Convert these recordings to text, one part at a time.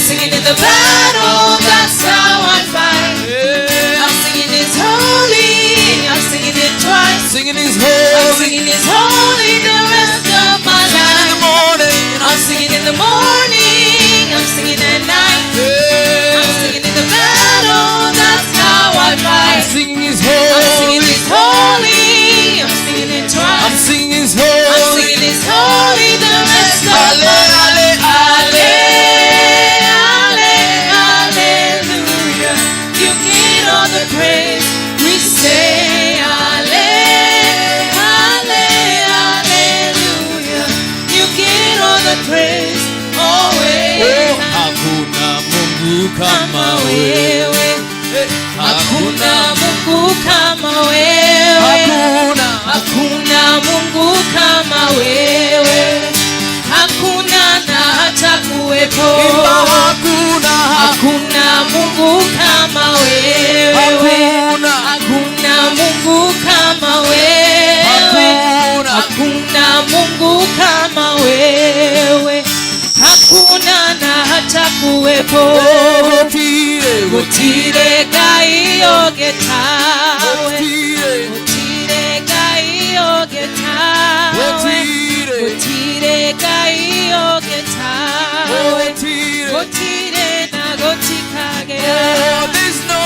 singing in the battle, that's how I fight. I'm singing His holy, I'm singing it twice. Singing His holy. I'm singing His holy the rest of my life. In the morning. I'm singing in the morning, I'm singing at night. I'm singing in the battle, that's how I fight. I'm singing His holy. I'm singing His holy, I'm singing it twice. I'm singing His holy. I'm singing His holy the rest of my life. Hallelujah. You get all the praise. We say hallelujah. You get all the praise. Always. Hakuna Mungu kama wewe. Hakuna Mungu kama wewe. Hakuna Mungu kama wewe. Hakuna na hata kuwepo. Hakuna Mungu kama wewe. Hakuna Mungu kama wewe. Hakuna Mungu kama wewe. Hakuna na hata kuwepo. Gotire gai ogetawe. Gotire gai ogetawe. Gotire gai ogetawe. Gotire na gotikage. There's no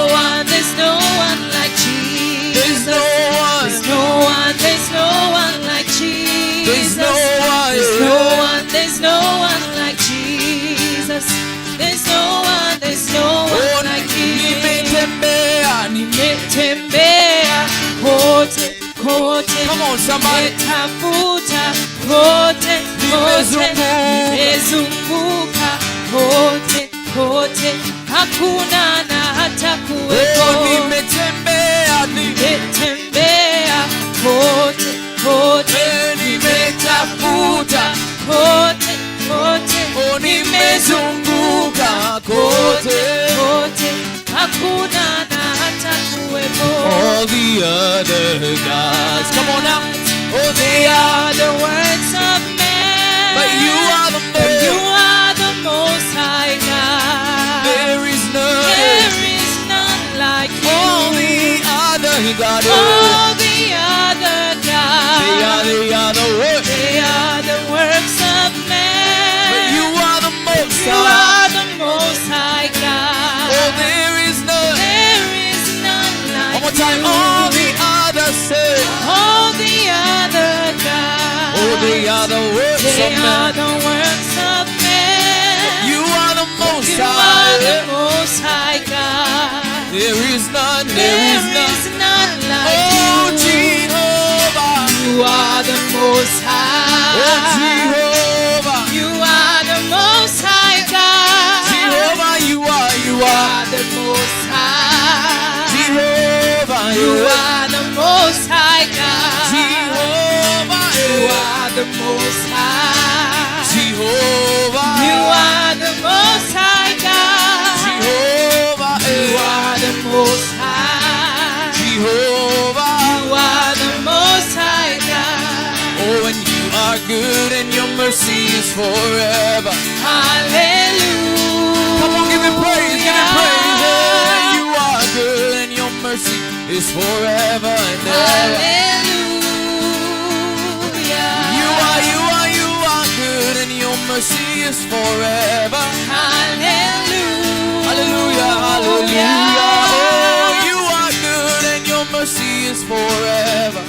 one like Jesus. There's no one like Jesus. There's no one like Jesus. There's no one like Him. Nimetembea kote. Come on, somebody. Nimetafuta kote. Nimezunguka kote. Hakuna na hata kuwepo. Nimetembea kote. Nimetafuta kote. Nimezunguka kote. Hakuna na hata kuwepo. All the other gods, come on now. Oh, they are the works of man. But you are the most high God. There is none like you. All the other gods. All the other gods. They are the works. They are the works of man. But you are the most high. You are the most high God. Oh, there is none like one more time. you. All the others say. All the other gods. Oh, they are the works of They man. are the works of man. You are the most You high. are the most high God. There is none like oh, you. Jehovah. You are the most high. Oh, Jehovah. You are the most high God. Jehovah, you are the most high. Jehovah, You are the most high God. Jehovah, You are the most high. Jehovah, You are the most high God. Jehovah, You are the most high. Jehovah, You are the most high God. oh, and you are good and your mercy is forever. Hallelujah. Come on, give Him praise, give Him praise. Oh, you are good and your mercy is forever and ever. Hallelujah. You are good and your mercy is forever. Hallelujah. Hallelujah, hallelujah. Oh, you are good and your mercy is forever.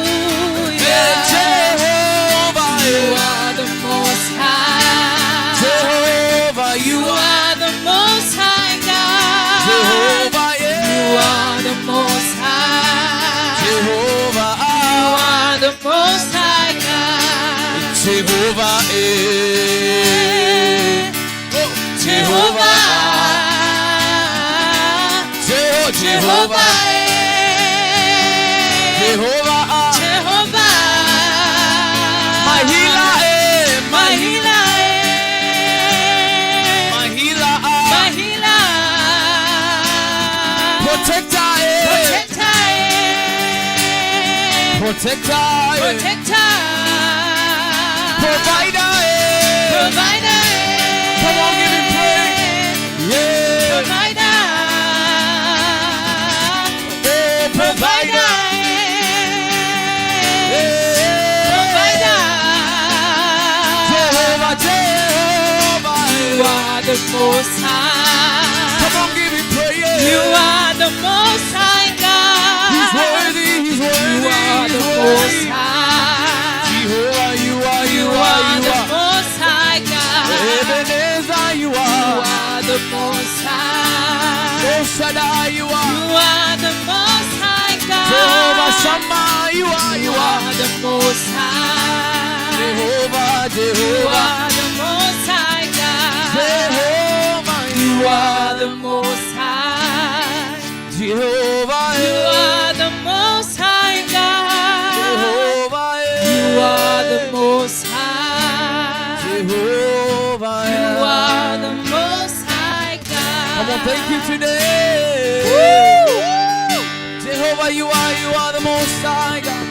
Hallelujah. Jehovah, You are the most high. Jehovah, You are the most high God. Jehovah, You are the most high. Jehovah, You are the most high God. Jehovah, Jehovah. Jehovah, Jehovah, Jehovah. my healer, My healer. my healer, My healer. protector, Protector. protector, Protector. provider, the Most High. Come on, give him praise. You are the Most High God. He's worthy, he's worthy. You are the Most High. Jehovah, you are the Most High God. Ebenezer, you You are the Most High. El Shaddai, you are. You are the Most High God. Jehovah Shammah, you are the Most High. Jehovah, You Jehovah. are the Most High God. Jehovah, You are the Most High. Jehovah, You are the Most High God. Jehovah, You are the Most High. Jehovah, You are the Most High God. Come on, thank you today. Woo! Jehovah, you are the Most High God.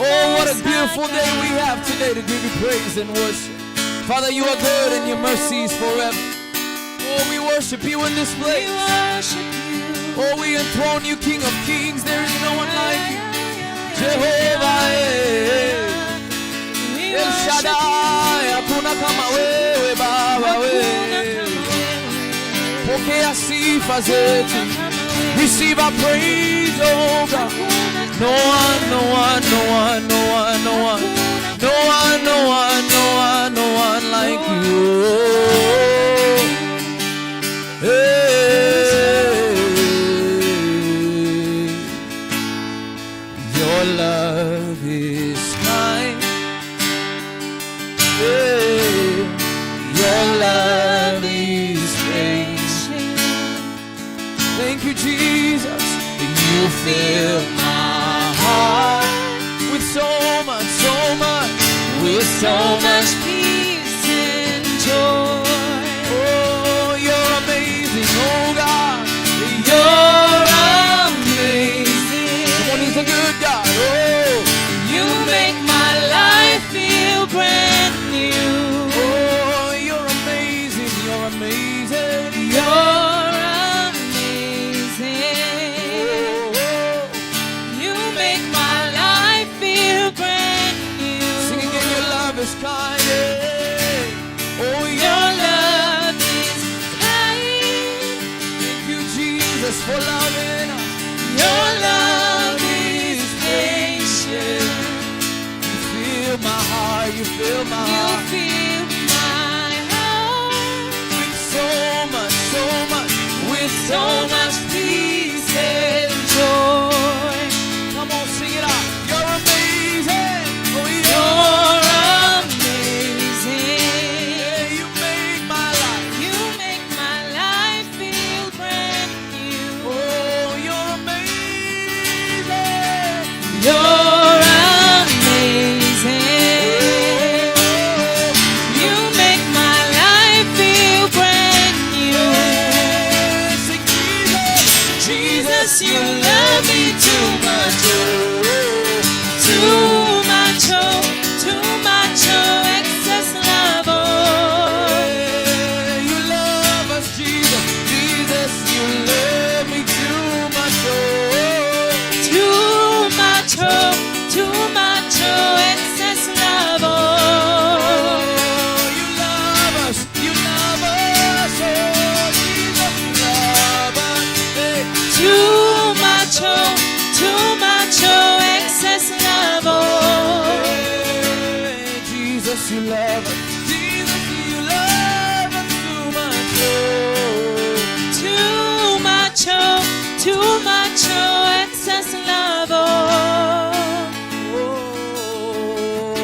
Oh, what a beautiful day we have today to give you praise and worship. Father, you are good and your mercy is forever. Oh, we worship you in this place. We worship you. Oh, we enthrone you, King of Kings. There is no one like you. Jehovah, El Shaddai, hakuna kama wewe Baba wewe. Pokea sifa zetu. Receive our praise, oh God. No one, no one, no one, no one, no one. No one, no one, no one, no one like you. Hey. Your love is kind. Hey. Your love is patient. Thank you, Jesus. You fill my heart with so much, with So much peace and joy. Oh, you're amazing, oh God. You're amazing. Come on, he's a good God. Oh, You make my life feel brand new. oh, you're amazing, you're amazing. You're amazing. Oh, You make my life feel brand sing new. again, your love is kind. Yeah. Oh, Your love is kind. thank you, Jesus, for loving us. Your love is patient. You fill my heart, you fill my You heart fill my heart with so much, with so much peace and joy. Come on, sing it out. You're amazing. Oh, You're yeah. amazing. Yeah, you make my life. You make my life feel brand new. Oh, you're amazing. You're amazing. You make my life feel brand new. Sing Jesus. Jesus, you love me too much, too much, too much, excess love, oh. You love us, Jesus. Jesus, you love me too much. Too much, excess love, oh. You love us. You love us. Oh, Jesus, you love us. Hey. Too much, excess love, oh. Hey, Jesus, you love us. Jesus, you love us too much. Too much, excess love, oh. Oh,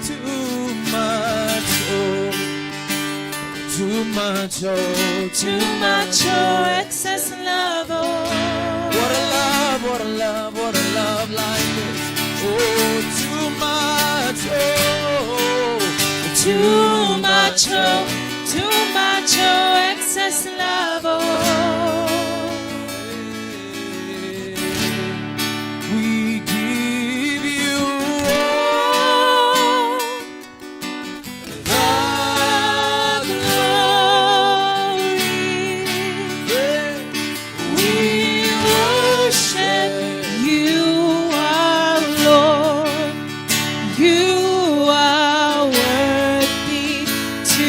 too much. Too much. Too much, excess love, oh. What a love, what a love, what a love like this. Oh, too much. Too much, excess love, oh. We give you all The glory. yeah. We worship you, our Lord. You are worthy to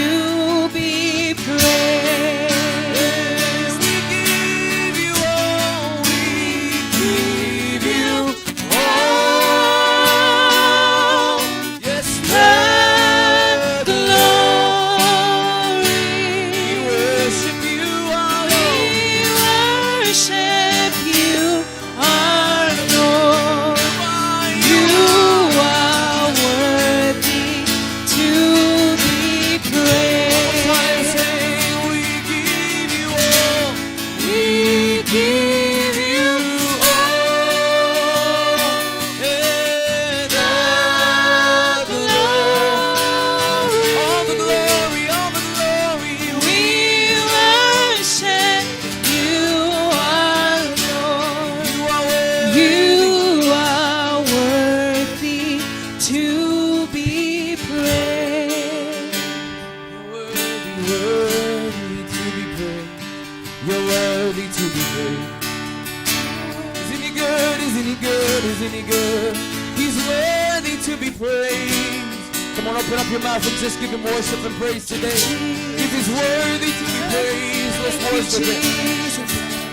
praised. Come on, open up your mouth and just give him worship and praise today. If he's worthy to be praised, let's worship him.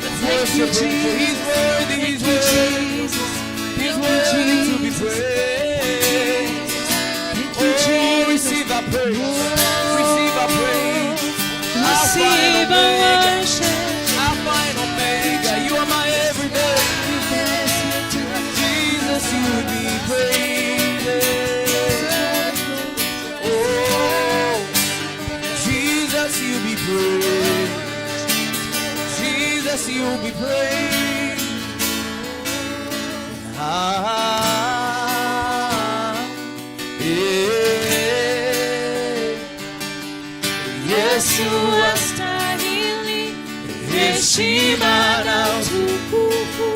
Let's worship him. He's worthy, he's worthy. He's worthy to be praised. Oh, receive our praise. Receive our praise. Receive our worship. Alpha and Omega. You are my everyday. Jesus, you be praised. Oh, Jesus, you be praised. Jesus, you be praised. Yesu astahili heshima na utukufu.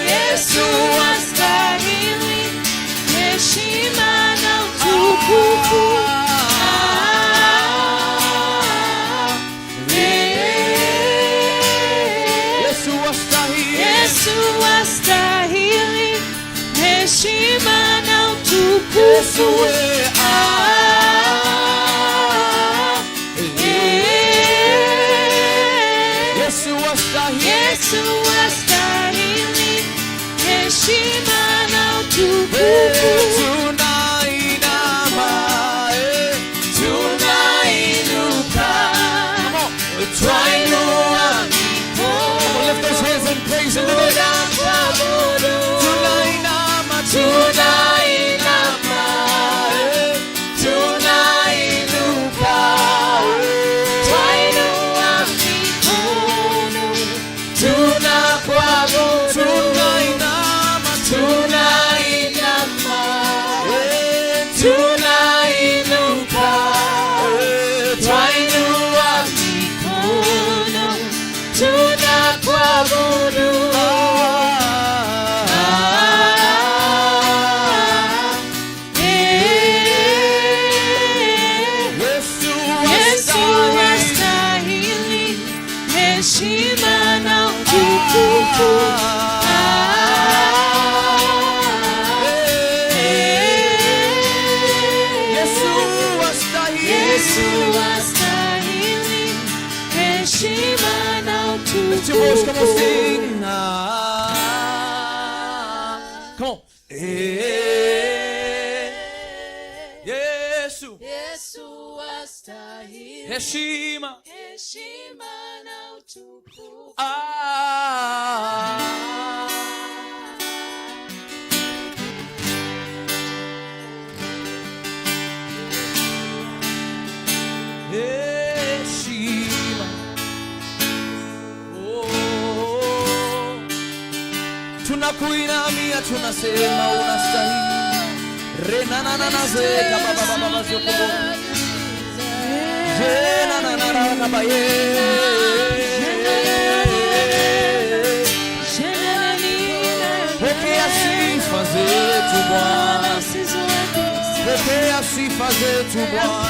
Yesu astahili heshima na utukufu. Yesu astahili heshima na utukufu. Yesu astahili heshima na utukufu. Tunainama, Tunainuka, twainua mikono, lift those hands and praise him today. tunakuabudu. Tunainama, Tunainama, tunainuka, twainua mikono, tunakuabudu. tunainama, Tunainama, tunainuka, twainua mikono, tunakuabudu. Yesu astahili heshima na utukufu. Yesu astahili heshima na Lift your voice, come on, utukufu. sing. Come on. Yesu, Yesu astahili heshima. heshima na utukufu. Heshima. Oh, tunakuinamia, tunasema unastahili. Renanana zeka baba baba zoko. Renanana baba ye. Pokea sifa zetu Bwana. Pokea sifa zetu Bwana.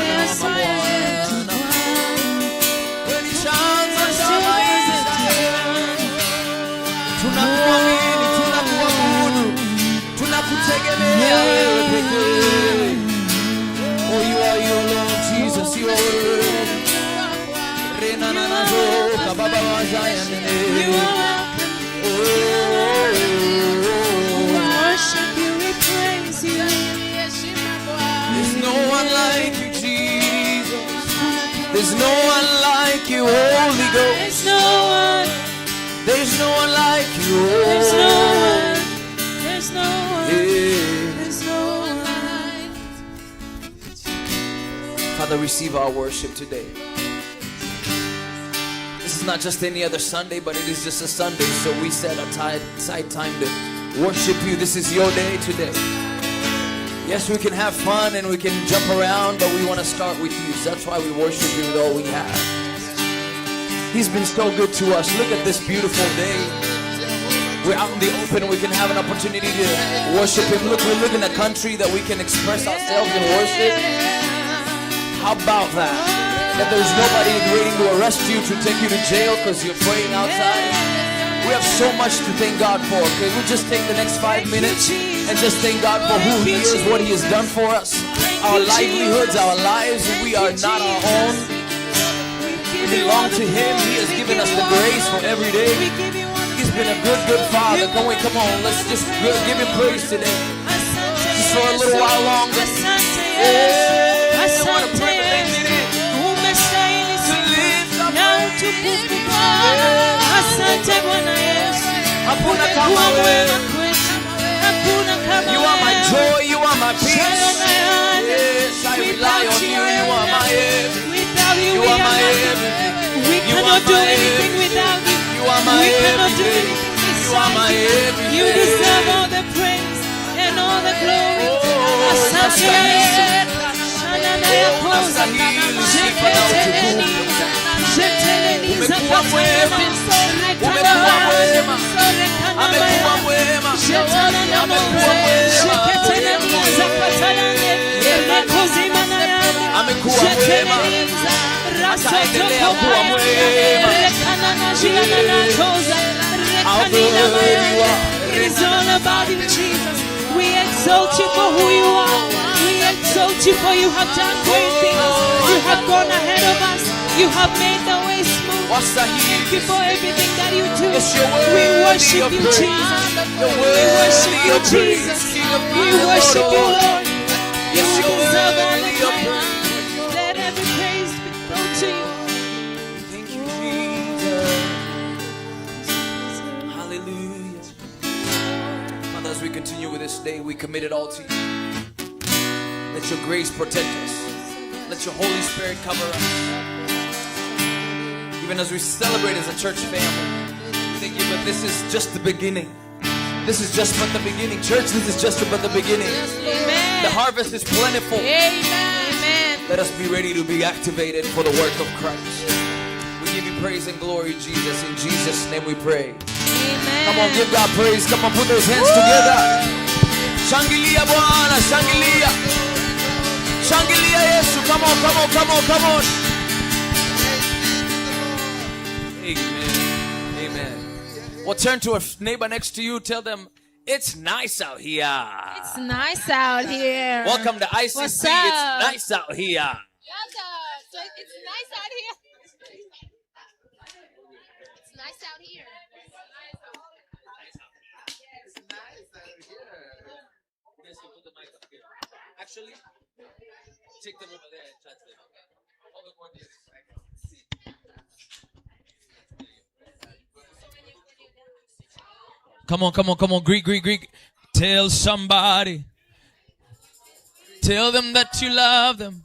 Wewe ni chanzo cha maisha. Tunakuamini, tunakuabudu, tunakutegemea wewe pekee. Oh, you are your Lord Jesus, you are worthy. Rena na na zo kababa wa Zion. There's no one like you, Jesus. There's no one like you, Holy Ghost. There's no one. There's no one like you. There's no one. There's no one. Yeah. There's no one. Father, receive our worship today. This is not just any other Sunday, but it is just a Sunday, so we set aside time to worship you. This is your day today. Yes, we can have fun and we can jump around, but we want to start with you. So that's why we worship you with all we have. He's been so good to us. Look at this beautiful day. We're out in the open. We can have an opportunity to worship him. Look, we live in a country that we can express ourselves in worship. How about that? that there's nobody waiting to arrest you, to take you to jail because you're praying outside. We have so much to thank God for. Can we just take the next 5 minutes and just thank God for who He is, what He has done for us, our livelihoods, our lives. We are not our own. We belong to Him. He has given us the grace for every day. He's been a good, good Father. Come on, let's just give Him praise today. Just for a little while longer. I want to privilege it in. To lift up Asante Bwana Yesu. Hakuna kama wewe. You are my joy, you are my peace. Yes, I rely on you. You are my everything. You are my everything. We cannot do anything without you. You are my everything. You are my everything. You deserve all the praise and all the glory. Asante Yesu. Umekuwa mwema, umekuwa mwema, amekuwa mwema, amekuwa mwema, amekuwa mwema, ataendelea kuwa mwema. It is all about you, Jesus. We exalt you for who you are. We exalt you for you have done great things. You have gone ahead of us. You have made the way smooth. Thank you for everything that you do. We worship you, Jesus. We worship you, Jesus. We worship you, Lord. You deserve all the praise. Let every praise be brought to you. Thank you, Jesus. Hallelujah. Father, as we continue with this day, we commit it all to you. Let your grace protect us. Let your Holy Spirit cover us. Even as we celebrate as a church family, thank you, but this is just the beginning. This is just but the beginning. Church, this is just about the beginning. Amen. The harvest is plentiful. Amen. Let us be ready to be activated for the work of Christ. We give you praise and glory, Jesus. In Jesus' name we pray. Amen. Come on, give God praise. Come on, put those hands together. Shangilia Bwana, Shangilia. Shangilia Yesu. Come on, come on, come on, come on. Amen. Amen. Well, turn to a neighbor next to you. Tell them, it's nice out here. It's nice out here. Welcome to ICC. What's It's up? nice out here. So it's nice out here. It's nice out here. Actually, take them over there and translate. Come on, come on, come on. Greek, Greek, Greek. Tell somebody. Tell them that you love them.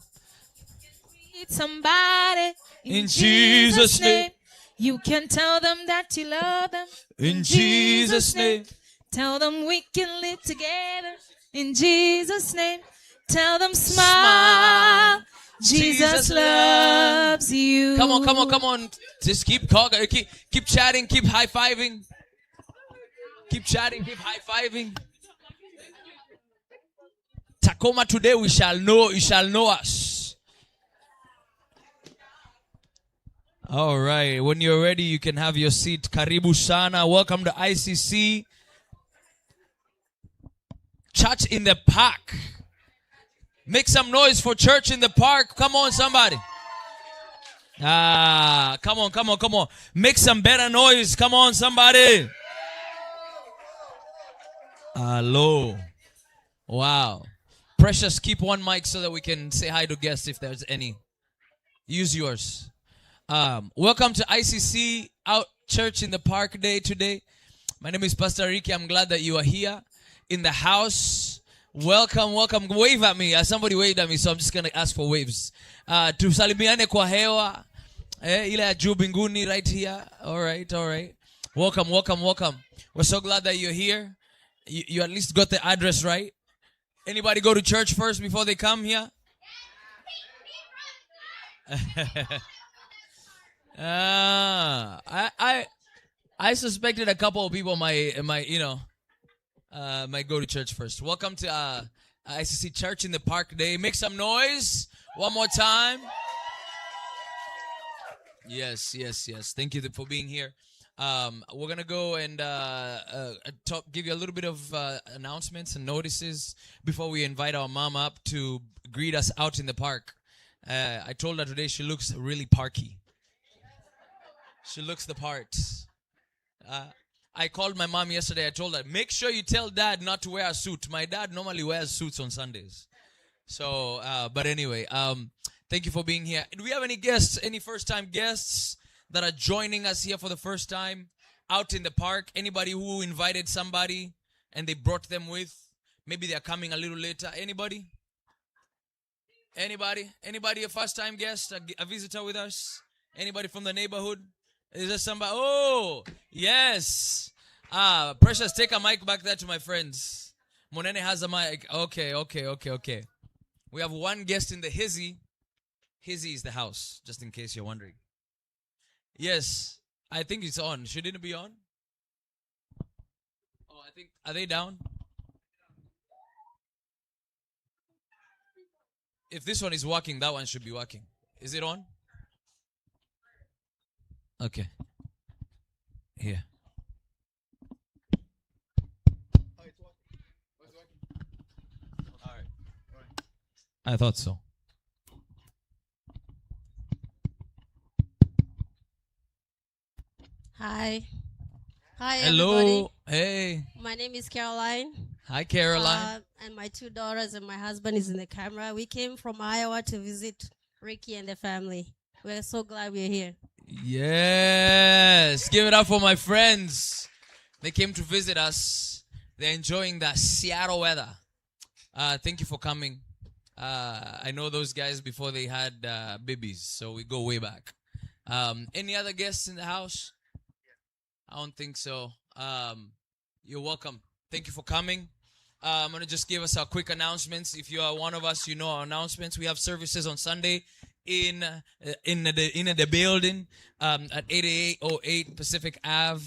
Somebody In Jesus' name. You can tell them that you love them. In Jesus' name. Tell them we can live together. In Jesus' name. Tell them smile. Jesus loves you. Come on, come on, come on. Just keep talking. Keep chatting. Keep high-fiving. Keep chatting. Keep high-fiving. TACOMA today we shall know. You shall know us. All right. When you're ready, you can have your seat. Karibu sana. Welcome to ICC. Church in the Park. Make some noise for church in the park. Come on, somebody. Come on, come on, come on. Make some better noise. Come on, somebody. Hello. Wow. Precious, keep one mic so that we can say hi to guests if there's any. Use yours. Welcome to ICC Out Church in the Park Day today. My name is Pastor Ricky. I'm glad that you are here in the house. Welcome, welcome. Wave at me. Somebody waved at me, so I'm just going to ask for waves. Tusalimiane kwa hewa. Ile ya juu mbinguni right here. All right, all right. Welcome, welcome, welcome. We're so glad that you're here. You at least got the address right. Anybody go to church first before they come here? I suspected a couple of people might go to church first. Welcome to ICC Church in the Park Day. Make some noise. One more time. Yes. Thank you for being here. We're gonna go and give you a little bit of announcements and notices before we invite our mom up to greet us out in the park. I told her today she looks really parky. She looks the part. I called my mom yesterday. I told her, make sure you tell dad not to wear a suit. My dad normally wears suits on Sundays. So, but anyway, thank you for being here. Do we have any guests, any first-time guests that are joining us here for the first time out in the park? Anybody who invited somebody and they brought them with? Maybe they're coming a little later. Anybody? Anybody a first-time guest, a visitor with us? Anybody from the neighborhood? Is there somebody? Oh, yes. Precious, take a mic back there to my friends. Monene has a mic. Okay. We have one guest in the hizzy. Hizzy is the house, just in case you're wondering. Yes, I think it's on. Shouldn't it be on? Oh, I think, are they down? If this one is working, that one should be working. Is it on? Okay. Here. Oh, it's working. Oh, it's working. All right. I thought so. Hi. Hi, Hello. everybody. Hey. My name is Caroline. Hi, Caroline. And my 2 daughters and my husband is in the camera. We came from Iowa to visit Ricky and the family. We're so glad we're here. Yes. Give it up for my friends. They came to visit us. They're enjoying the Seattle weather. Thank you for coming. I know those guys before they had babies, so we go way back. Any other guests in the house? I don't think so. You're welcome. Thank you for coming. I'm going to just give us our quick announcements. If you are one of us, you know our announcements. We have services on Sunday in the building at 8808 Pacific Ave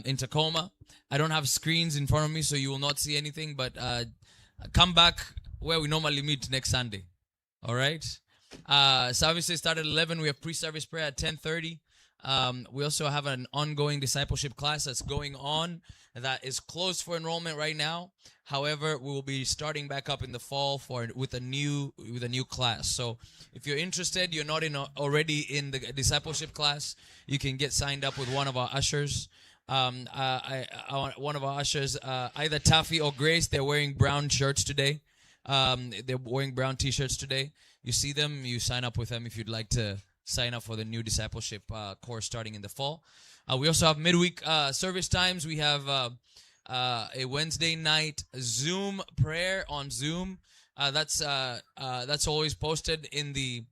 in Tacoma. I don't have screens in front of me, so you will not see anything, but come back where we normally meet next Sunday. All right? Services start at 11. We have pre-service prayer at 10:30. We also have an ongoing discipleship class that's going on that is closed for enrollment right now. However, we will be starting back up in the fall with a new class. So if you're interested, you're not already in the discipleship class, you can get signed up with one of our ushers. One of our ushers, either Taffy or Grace, they're wearing brown shirts today. They're wearing brown t-shirts today. You see them, you sign up with them if you'd like to sign up for the new discipleship course starting in the fall. We also have midweek service times. We have a Wednesday night Zoom prayer on Zoom. That's always posted in the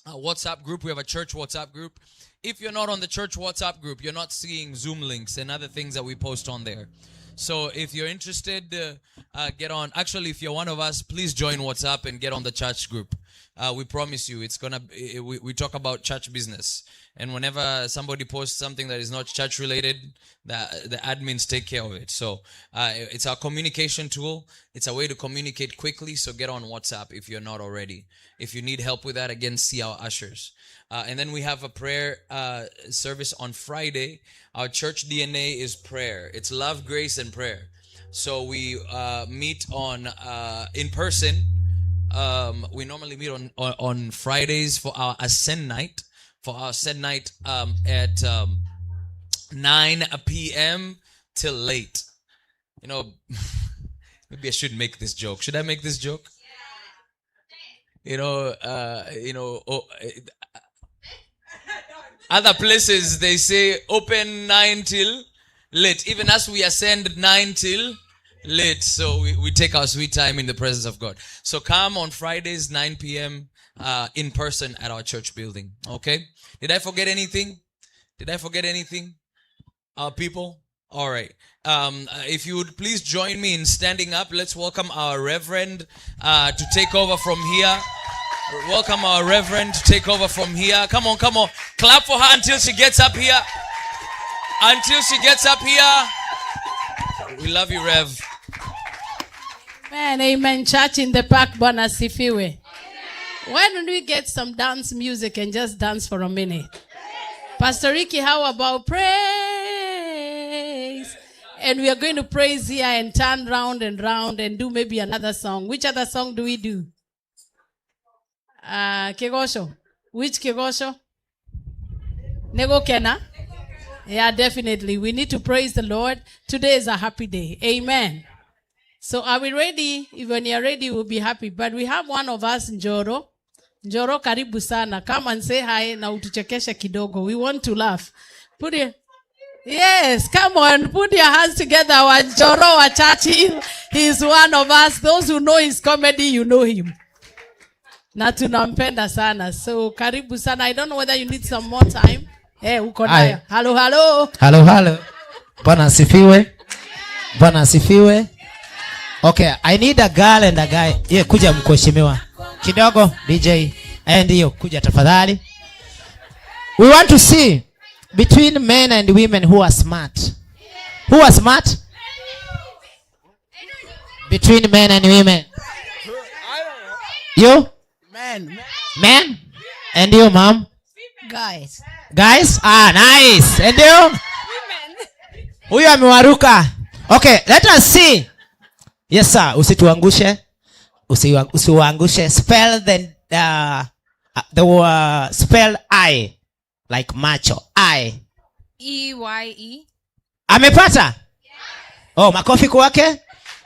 WhatsApp group. We have a church WhatsApp group. If you're not on the church WhatsApp group, you're not seeing Zoom links and other things that we post on there. So if you're interested, get on. Actually, if you're one of us, please join WhatsApp and get on the church group. We promise you, it's gonna. We talk about church business, and whenever somebody posts something that is not church related, the admins take care of it. So it's our communication tool. It's a way to communicate quickly. So get on WhatsApp if you're not already. If you need help with that, again, see our ushers. And then we have a prayer service on Friday. Our church DNA is prayer. It's love, grace, and prayer. So we meet on in person. We normally meet on Fridays for our Ascend Night. At 9 p.m. till late. You know, maybe I should make this joke. Should I make this joke? Other places they say open 9 till late. Even as we ascend 9 till late. So we take our sweet time in the presence of God. So come on Fridays 9 p.m. In person at our church building. Okay? Did I forget anything? Our people? All right. If you would please join me in standing up. Let's welcome our Reverend to take over from here. Welcome our Reverend to take over from here. Come on. Clap for her until she gets up here. We love you, Rev. Amen. Church in the park, Bwana sifiwe. Why don't we get some dance music and just dance for a minute? Pastor Ricky, how about praise? And we are going to praise here and turn round and do maybe another song. Which other song do we do? 𝐒𝐄𝐑𝐃𝐄𝐑. Which 𝐒𝐄𝐑𝐃𝐄𝐑? Nego Kena? Yeah, definitely. We need to praise the Lord. Today is a happy day. Amen. So are we ready? When you're ready, we'll be happy. But we have one of us, Njoro. Njoro, karibu sana. Come and say hi na utuchekeshe kidogo. We want to laugh. Put it. Yes, come on. Put your hands together. Our Njoro wa church. He's one of us. Those who know his comedy, you know him. Na tunampenda sana. So karibu sana. I don't know whether you need some more time. Uko nayo. Hello, hello. Hello, hello. Bwana asifiwe. Bwana asifiwe. Okay, I need a girl and a guy. Yeah, kuja mheshimiwa. Kidogo DJ. Ndio, kuja tafadhali. We want to see between men and women who are smart. Who are smart? Between men and women. You? Men. Men? And you, mom? Guys. Guys? Ah, nice. And you? Huyu amewaruka. Okay, let us see. Yes, sir. Usituangushe. Usiwaangushe. Spell the spell I. Like macho. I. E-Y-E. Amepata? Oh, makofi kwake.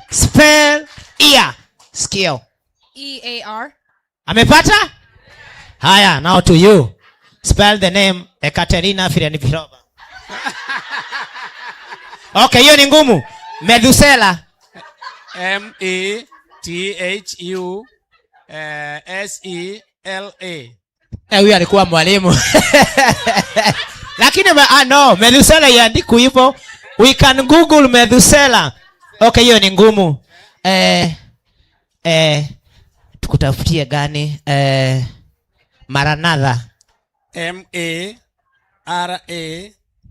Spell ear. Skill. E-A-R. Amepata? Haya, now to you. Spell the name Ekaterina Firenivirova. Okay, hiyo ni ngumu. Medusela. M-E-T-H-U-S-E-L-A. Huyu alikuwa mwalimu. Lakini no, Medusela iandikwe hivyo. We can Google Medusela. Okay, hiyo ni ngumu. Tukutafutie gani? Maranatha. M-A-R-A.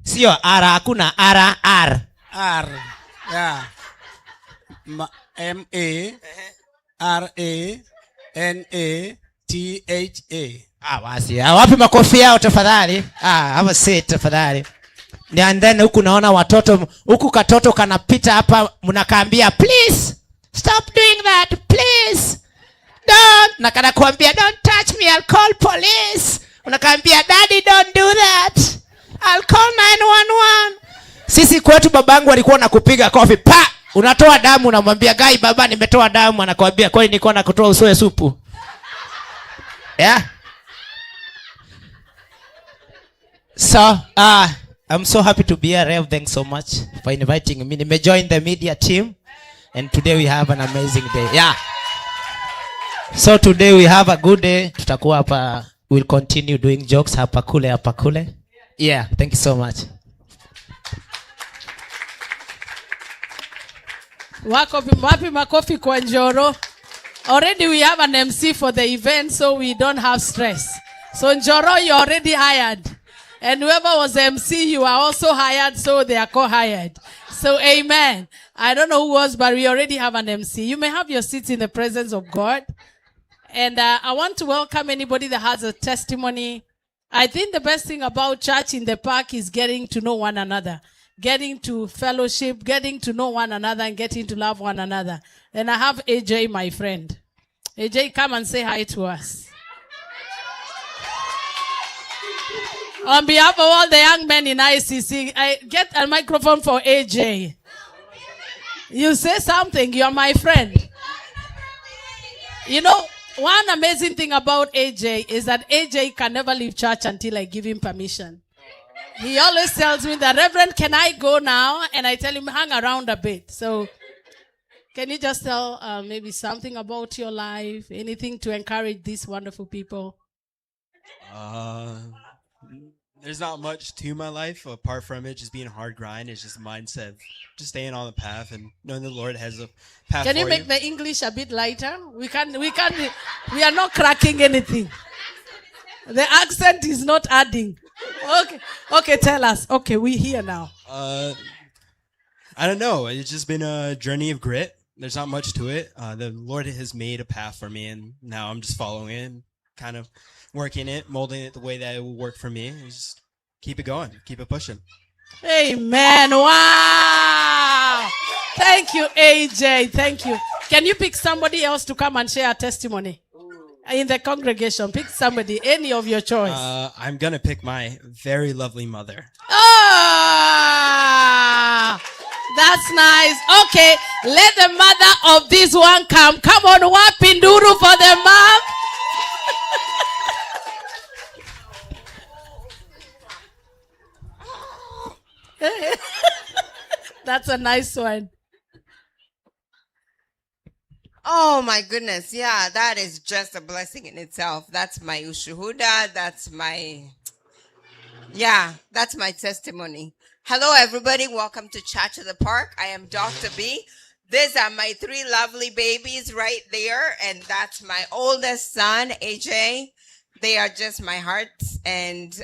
Sio R, hakuna R. R. Yeah. M-A-R-A-N-A-T-H-A. Basi. Wapi makofi yao tafadhali? Have sit tafadhali. And then huku naona watoto, huku katoto kanapita hapa, mnakaambia please stop doing that, please. Don't. Na kana kuambia don't touch me, I'll call police. Unakaambia daddy don't do that, I'll call 911. Sisi kwetu babangu alikuwa nakupiga kofi pa, unatoa damu, unamwambia gai baba nimetoa damu, anakuambia kwani niko na kutoa usoe supu. Yeah. So, I'm so happy to be here, Rev. Thanks so much for inviting me. I joined the media team, and today we have an amazing day. Yeah. So today we have a good day. Tutakuwa hapa, we'll continue doing jokes hapa kule. Yeah, thank you so much. Wapi makofi kwa Njoro. Already we have an MC for the event, so we don't have stress. So Njoro, you're already hired. And whoever was the MC, you are also hired, so they are co-hired. So amen. I don't know who was, but we already have an MC. You may have your seats in the presence of God. And I want to welcome anybody that has a testimony. I think the best thing about church in the park is getting to know one another, getting to fellowship, getting to know one another, and getting to love one another. And I have AJ, my friend. AJ, come and say hi to us. On behalf of all the young men in ICC, I get a microphone for AJ. You say something, you're my friend. You know, one amazing thing about AJ is that AJ can never leave church until I give him permission. He always tells me that, Reverend, can I go now? And I tell him, hang around a bit. So can you just tell maybe something about your life, anything to encourage these wonderful people? There's not much to my life apart from it just being a hard grind. It's just a mindset, just staying on the path and knowing the Lord has a path. Can you make the English a bit lighter? We are not cracking anything. The accent is not adding. Okay, tell us. Okay, we're here now. I don't know. It's just been a journey of grit. There's not much to it. The Lord has made a path for me, and now I'm just following it. kind of working it, molding it the way that it will work for me. And just keep it going, keep it pushing. Amen. Wow. Thank you, AJ. Thank you. Can you pick somebody else to come and share a testimony? In the congregation, pick somebody, any of your choice. I'm going to pick my very lovely mother. Oh, that's nice. Okay, let the mother of this one come. Come on, wapinduru for the mom. That's a nice one. Oh my goodness. Yeah, that is just a blessing in itself. That's my ushuhuda. That's my testimony. Hello, everybody. Welcome to Chat to the Park. I am Dr. B. These are my 3 lovely babies right there. And that's my oldest son, AJ. They are just my heart. And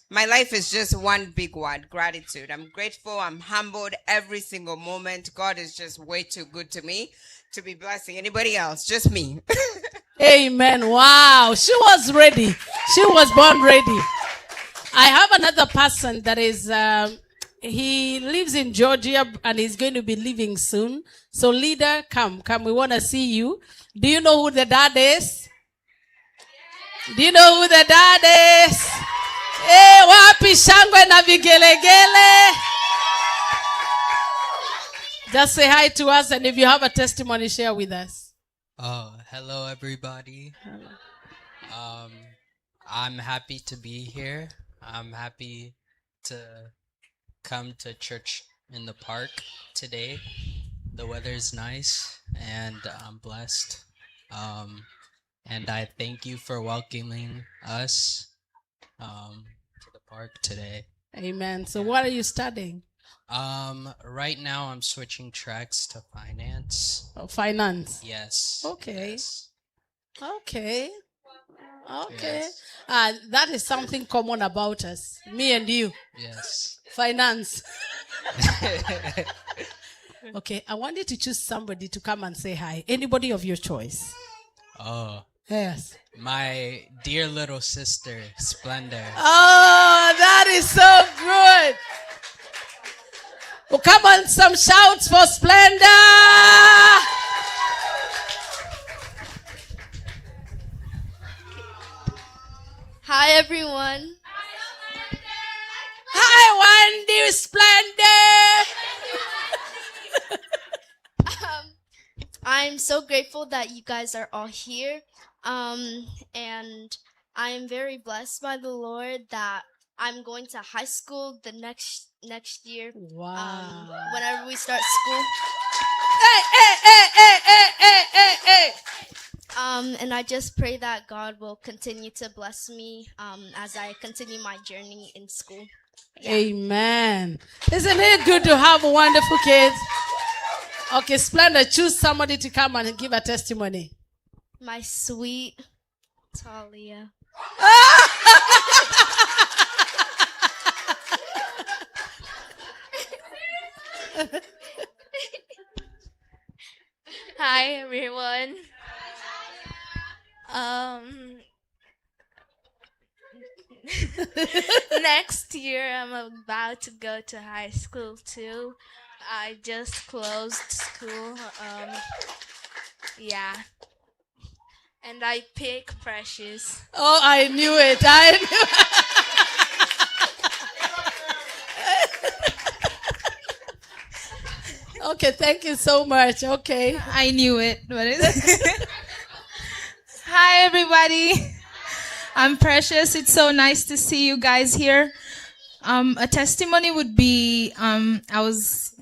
my life is just one big word, gratitude. I'm grateful. I'm humbled every single moment. God is just way too good to me to be blessing anybody else, just me. Amen. Wow. She was ready. She was born ready. I have another person that is, he lives in Georgia and he's going to be leaving soon. So leader, come. We want to see you. Do you know who the dad is? Do you know who the dad is? Hey, wapi shangwe na vigelegele. Just say hi to us, and if you have a testimony, share with us. Hello, everybody. I'm happy to be here. I'm happy to come to church in the park today. The weather's nice, and I'm blessed. And I thank you for welcoming us to the park today. Amen. So what are you studying? Right now I'm switching tracks to finance. Oh, finance. Yes. Okay. Yes. Okay. Yes. That is something common about us. Me and you. Yes. Finance. Okay, I want you to choose somebody to come and say hi. Anybody of your choice. Oh. Yes. My dear little sister, Splendor. Oh, that is so good. Oh, come on, some shouts for Splendor. Hi, everyone. Hi, Wendy, Splendor. I'm so grateful that you guys are all here. And I am very blessed by the Lord that I'm going to high school the next year. Wow. Whenever we start school. Hey. And I just pray that God will continue to bless me as I continue my journey in school. Yeah. Amen. Isn't it good to have wonderful kids? Okay, Splendor, choose somebody to come and give a testimony. My sweet Talia. Hi, everyone. Next year, I'm about to go to high school too. I just closed school. Yeah. And I pick Precious. Oh, I knew it. Okay, thank you so much. Okay. I knew it. What is it? Hi, everybody. I'm Precious. It's so nice to see you guys here. A testimony would be I was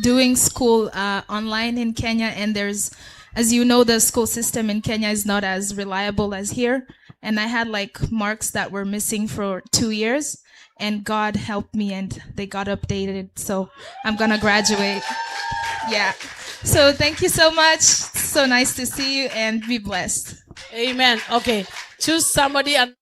doing school online in Kenya, and there's, as you know, the school system in Kenya is not as reliable as here. And I had like marks that were missing for 2 years, and God helped me and they got updated. So I'm going to graduate. Yeah. So thank you so much. So nice to see you and be blessed. Amen. Okay. Choose somebody and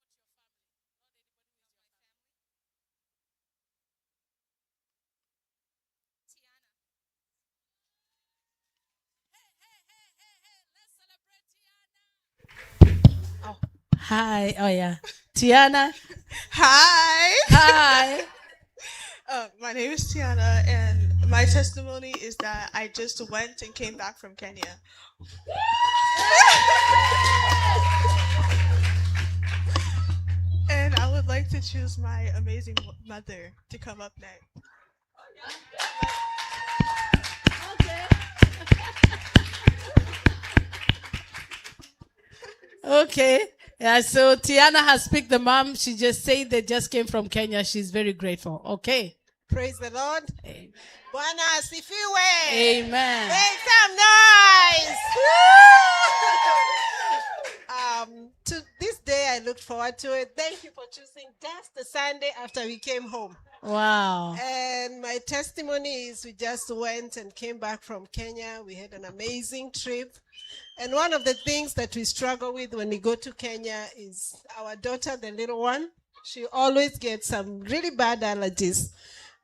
Hi. Oh, yeah. Tiana. Hi. Hi. My name is Tiana, and my testimony is that I just went and came back from Kenya. And I would like to choose my amazing mother to come up next. Okay. Yeah, so Tiana has picked the mom. She just said they just came from Kenya. She's very grateful. Okay. Praise the Lord. Amen. Bwana asifiwe. Amen. Make some noise. To this day, I looked forward to it. Thank you for choosing just the Sunday after we came home. Wow. And my testimony is we just went and came back from Kenya. We had an amazing trip. And one of the things that we struggle with when we go to Kenya is our daughter, the little one. She always gets some really bad allergies.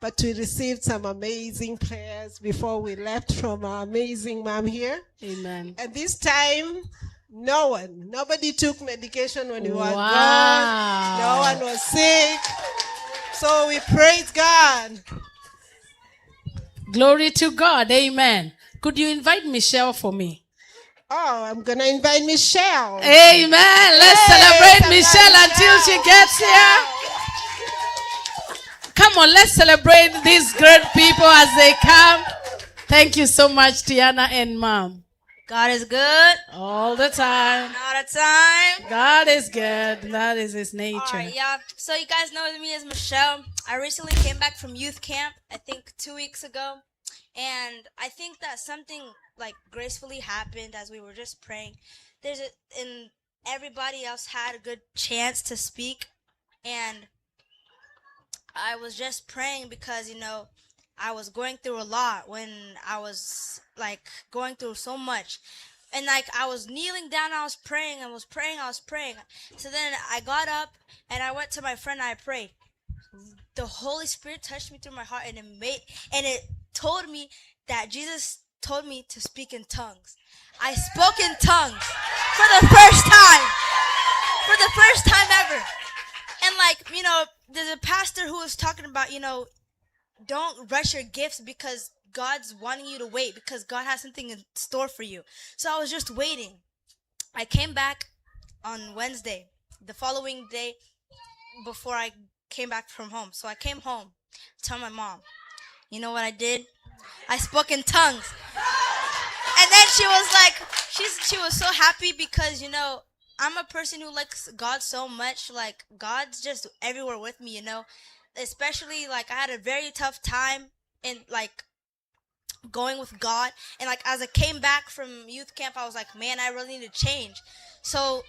But we received some amazing prayers before we left from our amazing mom here. Amen. And this time, nobody took medication when we were Wow. gone. No one was sick. So we praise God. Glory to God. Amen. Could you invite Michelle for me? Oh, I'm going to invite Michelle. Amen. Let's celebrate Michelle until she gets here. Come on, let's celebrate these great people as they come. Thank you so much, Tiana and Mom. God is good. All the time. All the time. God is good. That is his nature. All right, yeah. So you guys know me as Michelle. I recently came back from youth camp, I think 2 weeks ago. And I think that something like gracefully happened as we were just praying. And everybody else had a good chance to speak. And I was just praying because, I was going through a lot when I was like going through so much. And like I was kneeling down, I was praying. So then I got up and I went to my friend and I prayed. The Holy Spirit touched me through my heart and it told me that Jesus told me to speak in tongues. I spoke in tongues for the first time. For the first time ever. And like, there's a pastor who was talking about, don't rush your gifts because God's wanting you to wait because God has something in store for you. So I was just waiting. I came back on Wednesday, the following day before I came back from home. So I came home, told my mom, you know what I did? I spoke in tongues. And then she was like, she was so happy because, I'm a person who likes God so much. Like, God's just everywhere with me, Especially, like, I had a very tough time in, like, going with God. And, like, as I came back from youth camp, I was like, man, I really need to change. So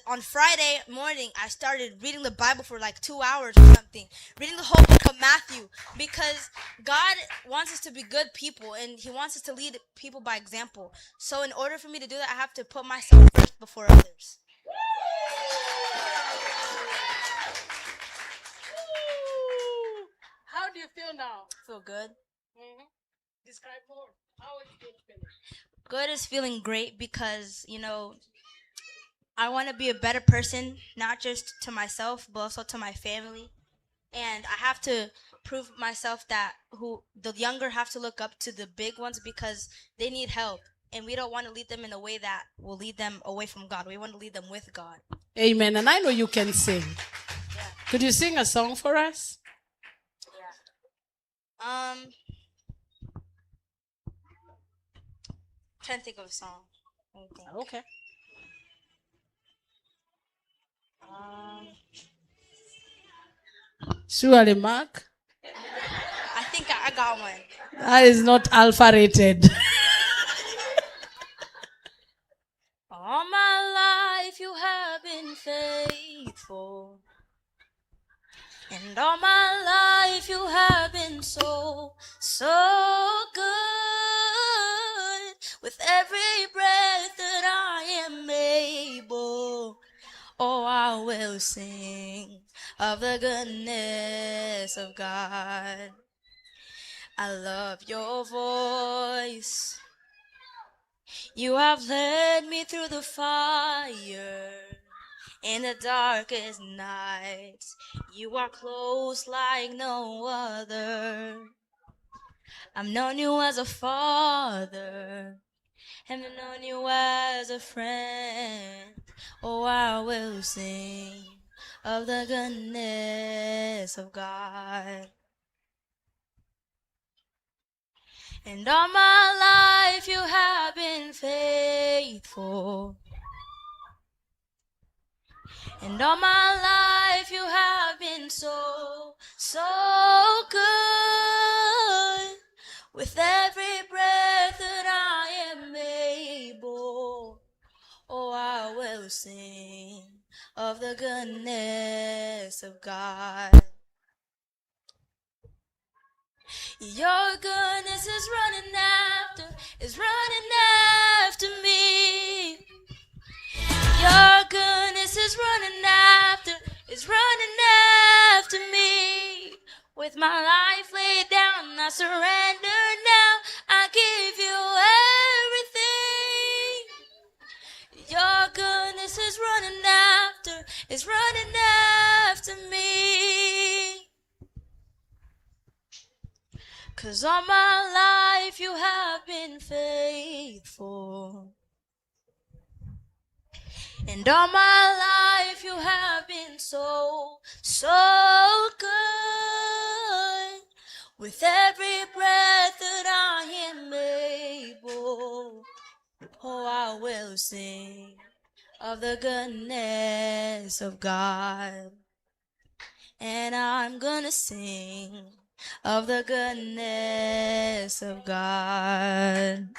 on Friday morning, I started reading the Bible for, like, 2 hours or something. Reading the whole book of Matthew. Because God wants us to be good people, and he wants us to lead people by example. So in order for me to do that, I have to put myself first before others. How do you feel now? Feel good. Mm-hmm. Describe more. How is it feeling? Good is feeling great because, I want to be a better person, not just to myself, but also to my family. And I have to prove myself that the younger have to look up to the big ones because they need help. And we don't want to lead them in a way that will lead them away from God. We want to lead them with God. Amen. And I know you can sing. Yeah. Could you sing a song for us? Yeah. Trying to think of a song. Okay. Surely, Mark. I think I got one. That is not alpha rated. All my life you have been faithful. And all my life you have been so, so good. With every breath that I am able, oh, I will sing of the goodness of God. I love your voice. You have led me through the fire in the darkest nights. You are close like no other. I've known you as a father, and I've known you as a friend. Oh, I will sing of the goodness of God. And all my life you have been faithful. And all my life you have been so, so good. With every breath that I am able, oh, I will sing of the goodness of God. Your goodness is running after me. Your goodness is running after me. With my life laid down, I surrender now. I give you everything. Your goodness is running after me. 'Cause all my life you have been faithful. And all my life you have been so, so good. With every breath that I am able, oh, I will sing of the goodness of God. And I'm gonna sing of the goodness of God.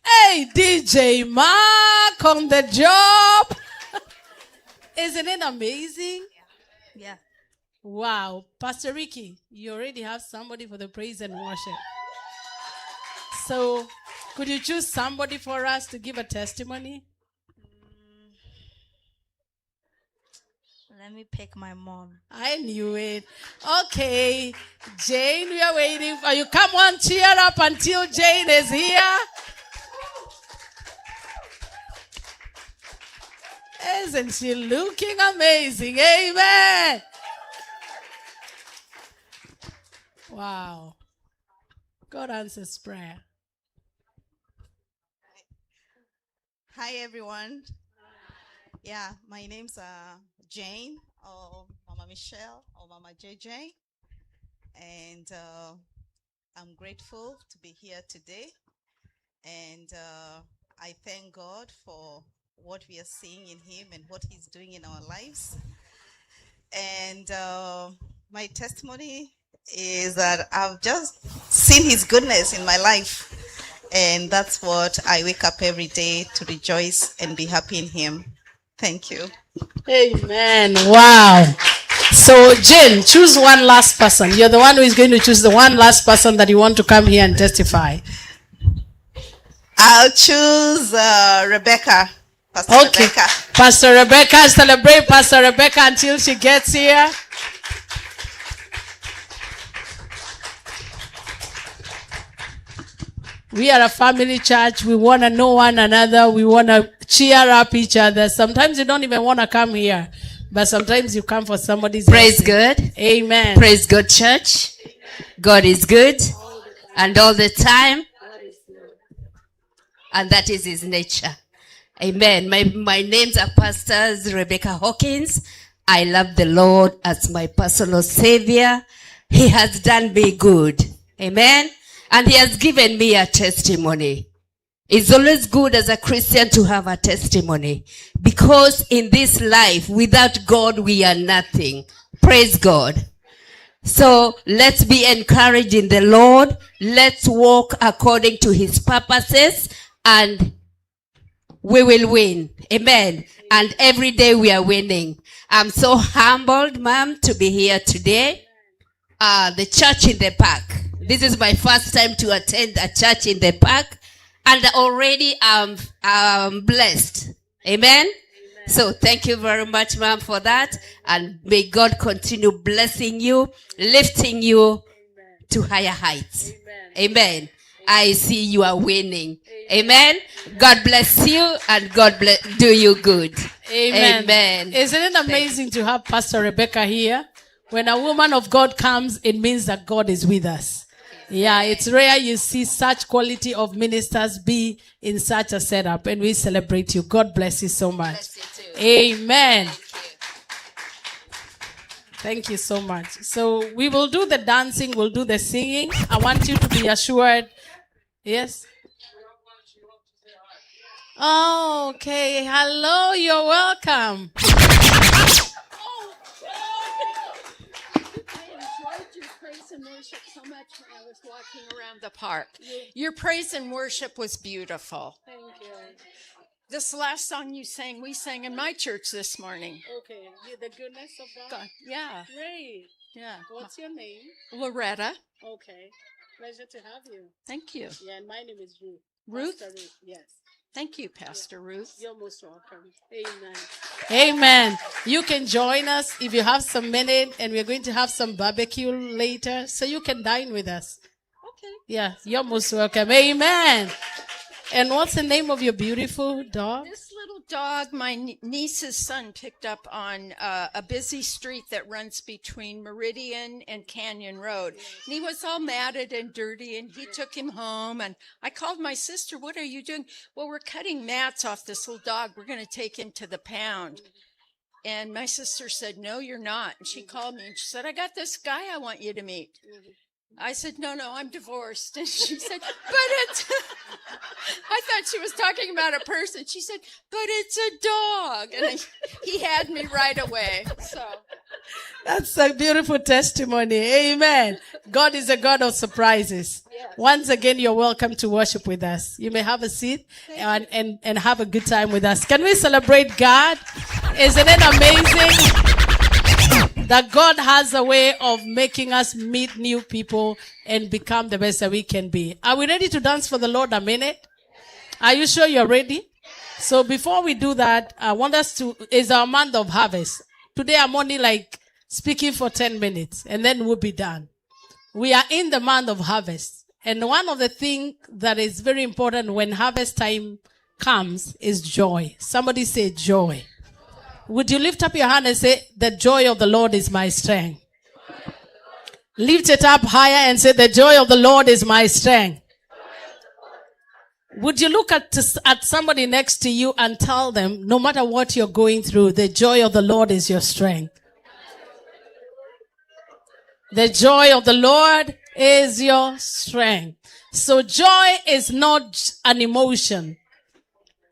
Hey, DJ Mark on the job. Isn't it amazing? Yeah. Wow. Pastor Ricky, you already have somebody for the praise and worship. So, could you choose somebody for us to give a testimony? Let me pick my mom. I knew it. Okay, Jane, we are waiting for you. Come on, cheer up until Jane is here. Isn't she looking amazing? Amen. Wow. God answers prayer. Hi, everyone. Yeah, my name's Jane, or Mama Michelle, or Mama JJ. And I'm grateful to be here today. And I thank God for what we are seeing in Him and what He's doing in our lives. And my testimony is that I've just seen His goodness in my life. And that's what I wake up every day to rejoice and be happy in Him. Thank you. Amen. Wow. So, Jane, choose one last person. You're the one who is going to choose the one last person that you want to come here and testify. I'll choose Rebecca. Pastor Rebecca. Pastor Rebecca, celebrate Pastor Rebecca until she gets here. We are a family church. We want to know one another. We want to cheer up each other. Sometimes you don't even want to come here, but sometimes you come for somebody's Praise God. Amen. Praise God, church. God is good, and all the time, and that is His nature. Amen. My names are Pastors Rebecca Hawkins. I love the Lord as my personal Savior. He has done me good. Amen. And He has given me a testimony. It's always good as a Christian to have a testimony, because in this life, without God, we are nothing. Praise God. So let's be encouraged in the Lord. Let's walk according to His purposes, and we will win. Amen. And every day we are winning. I'm so humbled, Mom, to be here today. The church in the park. This is my first time to attend a church in the park, and already I'm blessed. Amen? So thank you very much, Mom, for that. And may God continue blessing you, lifting you to higher heights. Amen. I see you are winning. Amen. God bless you and God do you good. Amen. Amen. Isn't it amazing to have Pastor Rebecca here? When a woman of God comes, it means that God is with us. Yeah, it's rare you see such quality of ministers be in such a setup, and we celebrate you. God bless you so much. Amen. Thank you so much. So we will do the dancing, we'll do the singing. I want you to be assured. Yes? Oh, okay. Hello, you're welcome. Praise and worship so much when I was walking around the park. Your praise and worship was beautiful. Thank you. This last song you sang, we sang in my church this morning. Okay, the goodness of God. Yeah. Great. Yeah. What's your name? Loretta. Okay. Pleasure to have you. Thank you. Yeah, and my name is Ruth. Ruth? Pastor Ruth, yes. Thank you, Pastor Ruth. You're most welcome. Amen. Amen. You can join us if you have some minute, and we're going to have some barbecue later, so you can dine with us. Okay. Yeah, you're most welcome. Amen. And what's the name of your beautiful dog? This little dog, my niece's son picked up on a busy street that runs between Meridian and Canyon Road. And he was all matted and dirty, and he took him home. And I called my sister, what are you doing? Well, we're cutting mats off this little dog. We're going to take him to the pound. And my sister said, no, you're not. And she called me and she said, I got this guy I want you to meet. I said, no, I'm divorced. And she said, but it's, I thought she was talking about a person. She said, but it's a dog. And he had me right away. So that's a beautiful testimony. Amen. God is a God of surprises. Yes. Once again, you're welcome to worship with us. You may have a seat and have a good time with us. Can we celebrate God? Isn't it amazing that God has a way of making us meet new people and become the best that we can be? Are we ready to dance for the Lord a minute? Are you sure you're ready? So before we do that, I want us to, it's our month of harvest. Today I'm only speaking for 10 minutes and then we'll be done. We are in the month of harvest. And one of the things that is very important when harvest time comes is joy. Somebody say joy. Would you lift up your hand and say, the joy of the Lord is my strength? Lift it up higher and say, the joy of the Lord is my strength. Would you look at somebody next to you and tell them, no matter what you're going through, the joy of the Lord is your strength. The joy of the Lord is your strength. So joy is not an emotion.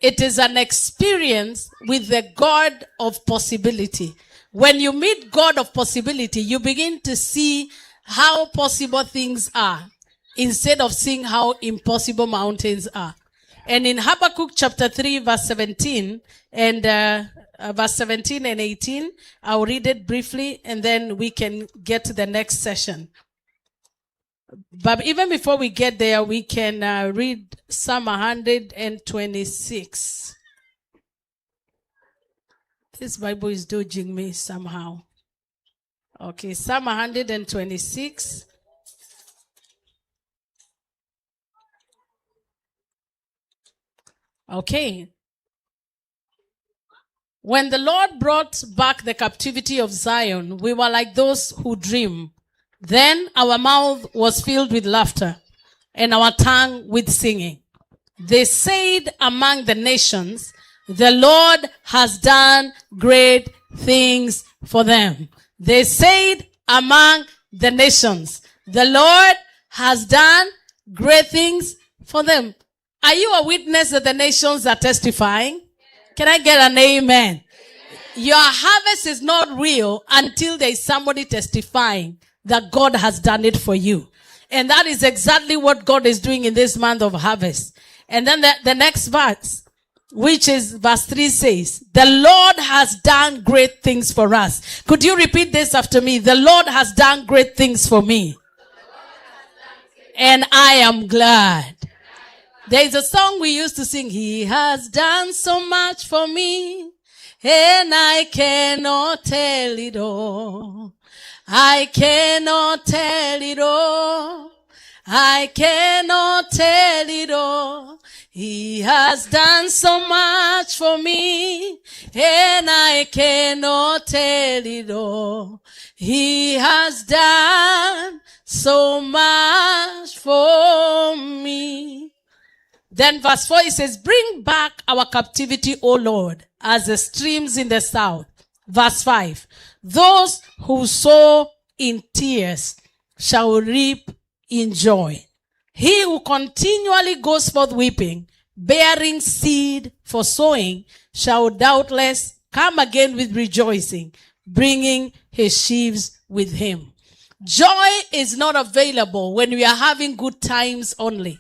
It is an experience with the God of possibility. When you meet God of possibility, you begin to see how possible things are instead of seeing how impossible mountains are. And in Habakkuk chapter 3 verse 17 and verse 17 and 18, I'll read it briefly and then we can get to the next session. But even before we get there, we can read Psalm 126. This Bible is dodging me somehow. Okay, Psalm 126. Okay. When the Lord brought back the captivity of Zion, we were like those who dream. Then our mouth was filled with laughter and our tongue with singing. They said among the nations, the Lord has done great things for them. They said among the nations, the Lord has done great things for them. Are you a witness that the nations are testifying? Can I get an amen? Your harvest is not real until there is somebody testifying that God has done it for you. And that is exactly what God is doing in this month of harvest. And then the next verse, which is verse 3 says, the Lord has done great things for us. Could you repeat this after me? The Lord has done great things for me. And I am glad. There is a song we used to sing. He has done so much for me, and I cannot tell it all. I cannot tell it all. I cannot tell it all. He has done so much for me, and I cannot tell it all. He has done so much for me. Then verse 4, it says, bring back our captivity, O Lord, as the streams in the south. Verse 5, those who sow in tears shall reap in joy. He who continually goes forth weeping, bearing seed for sowing, shall doubtless come again with rejoicing, bringing his sheaves with him. Joy is not available when we are having good times only.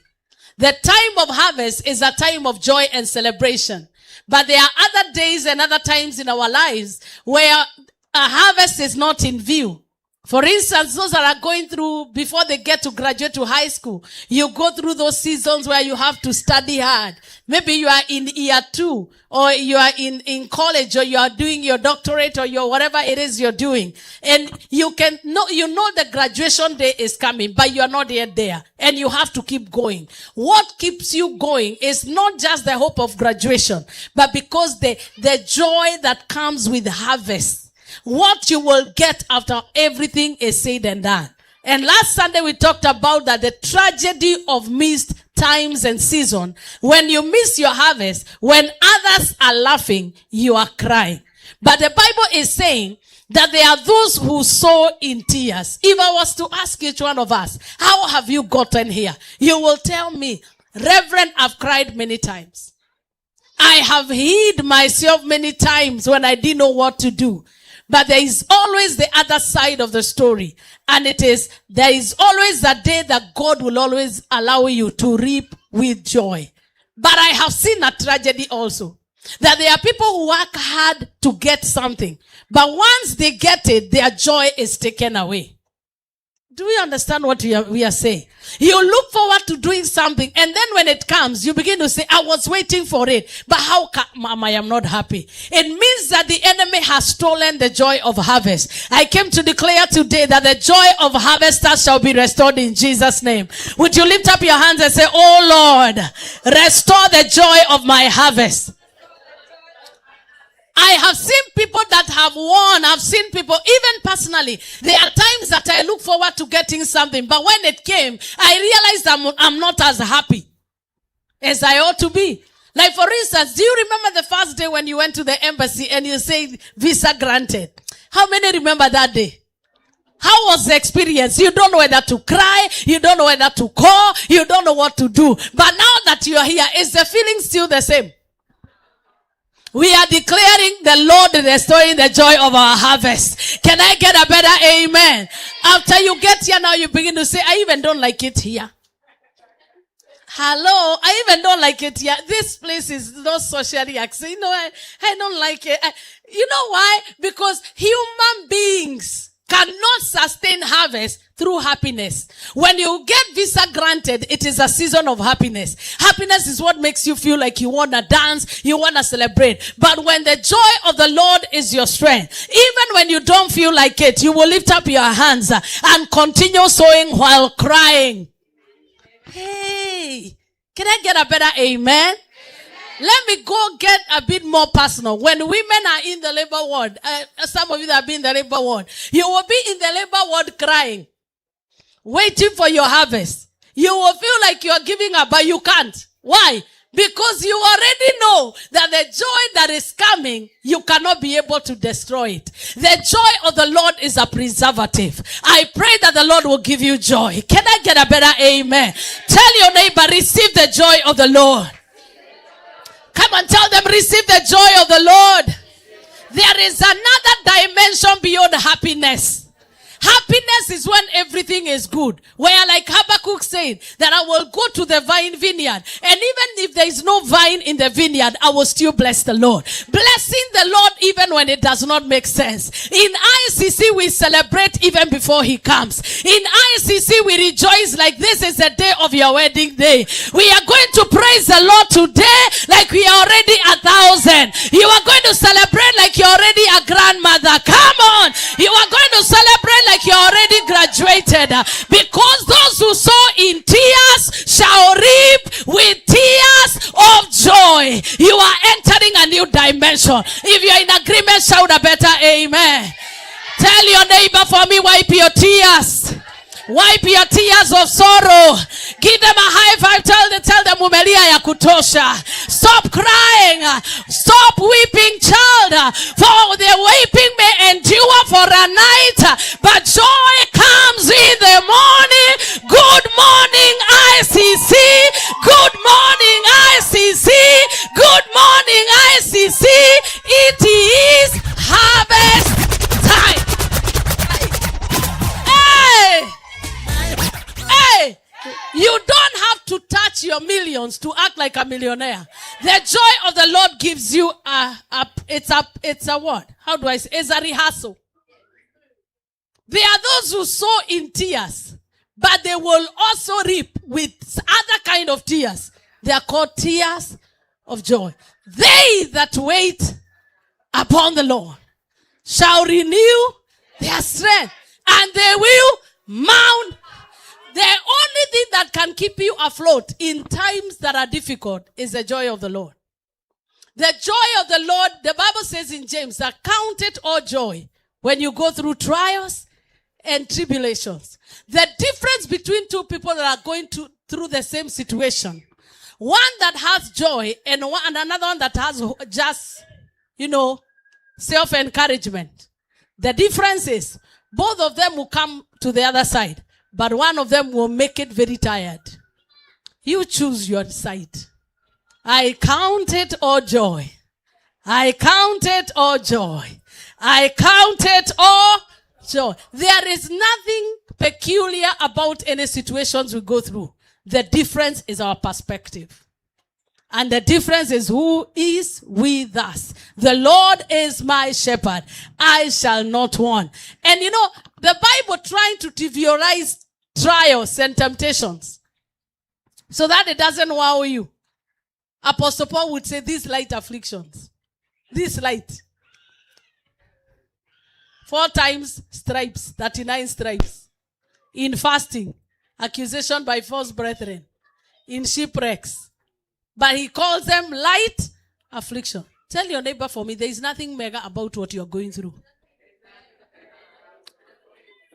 The time of harvest is a time of joy and celebration. But there are other days and other times in our lives where a harvest is not in view. For instance, those that are going through, before they get to graduate to high school, you go through those seasons where you have to study hard. Maybe you are in year 2, or you are in college, or you are doing your doctorate, or your whatever it is you're doing. And you know the graduation day is coming, but you are not yet there. And you have to keep going. What keeps you going is not just the hope of graduation, but because the joy that comes with harvest. What you will get after everything is said and done. And last Sunday we talked about that the tragedy of missed times and season. When you miss your harvest, when others are laughing, you are crying. But the Bible is saying that there are those who sow in tears. If I was to ask each one of us, how have you gotten here? You will tell me, Reverend, I've cried many times. I have hid myself many times when I didn't know what to do. But there is always the other side of the story. And there is always a day that God will always allow you to reap with joy. But I have seen a tragedy also. That there are people who work hard to get something. But once they get it, their joy is taken away. Do we understand what we are saying? You look forward to doing something, and then when it comes, you begin to say, I was waiting for it, but how come I am not happy? It means that the enemy has stolen the joy of harvest. I came to declare today that the joy of harvesters shall be restored in Jesus' name. Would you lift up your hands and say, oh Lord, restore the joy of my harvest. I have seen people that have won. I've seen people, even personally, there are times that I look forward to getting something, but when it came, I realized I'm not as happy as I ought to be. Like for instance, do you remember the first day when you went to the embassy and you said visa granted? How many remember that day? How was the experience? You don't know whether to cry, you don't know whether to call, you don't know what to do. But now that you are here, is the feeling still the same? We are declaring the Lord restoring the joy of our harvest. Can I get a better amen? After you get here now, you begin to say, I even don't like it here. Hello, I even don't like it here. This place is not socially acceptable. You know, I don't like it. You know why? Because human beings cannot sustain harvest through happiness. When you get visa granted, it is a season of happiness. Happiness is what makes you feel like you want to dance, you want to celebrate. But when the joy of the Lord is your strength, even when you don't feel like it, you will lift up your hands and continue sowing while crying. Hey, can I get a better amen? Let me go get a bit more personal. When women are in the labor ward, some of you that have been in the labor ward, you will be in the labor ward crying, waiting for your harvest. You will feel like you are giving up, but you can't. Why? Because you already know that the joy that is coming, you cannot be able to destroy it. The joy of the Lord is a preservative. I pray that the Lord will give you joy. Can I get a better amen? Tell your neighbor, receive the joy of the Lord. Come and tell them, receive the joy of the Lord. There is another dimension beyond happiness. Happiness is when everything is good. Where like Habakkuk said, that I will go to the vine vineyard. And even if there is no vine in the vineyard, I will still bless the Lord. Blessing the Lord even when it does not make sense. In ICC, we celebrate even before he comes. In ICC, we rejoice like this is the day of your wedding day. We are going to praise the Lord today like we are already 1,000. You are going to celebrate like you're already a grandmother. Come on. You are going to celebrate like you're already graduated. Because those who sow in tears shall reap with tears of joy. You are entering a new dimension. If you're in agreement, shout a better amen. Tell your neighbor, for me, wipe your tears. Wipe your tears of sorrow. Give them a high five. Tell them umelia ya kutosha. Stop crying. Stop weeping, child. For the weeping may endure for a night, but joy comes in the morning. Good morning, ICC. Good morning, ICC. Good morning, ICC. It is harvest time. Hey! Hey, you don't have to touch your millions to act like a millionaire. The joy of the Lord gives you it's a what? How do I say? It's a rehearsal. There are those who sow in tears, but they will also reap with other kind of tears. They are called tears of joy. They that wait upon the Lord shall renew their strength, and they will mount. The only thing that can keep you afloat in times that are difficult is the joy of the Lord. The joy of the Lord, the Bible says in James, that count it all joy when you go through trials and tribulations. The difference between two people that are going through the same situation, one that has joy and another one that has just, self-encouragement. The difference is both of them will come to the other side, but one of them will make it very tired. You choose your side. I count it all joy. I count it all joy. I count it all joy. There is nothing peculiar about any situations we go through. The difference is our perspective. And the difference is who is with us. The Lord is my shepherd. I shall not want. And the Bible trying to trivialize trials and temptations so that it doesn't wow you. Apostle Paul would say these light afflictions. This light. 4 times stripes, 39 stripes. In fasting, accusation by false brethren. In shipwrecks. But he calls them light affliction. Tell your neighbor, for me, there is nothing mega about what you are going through.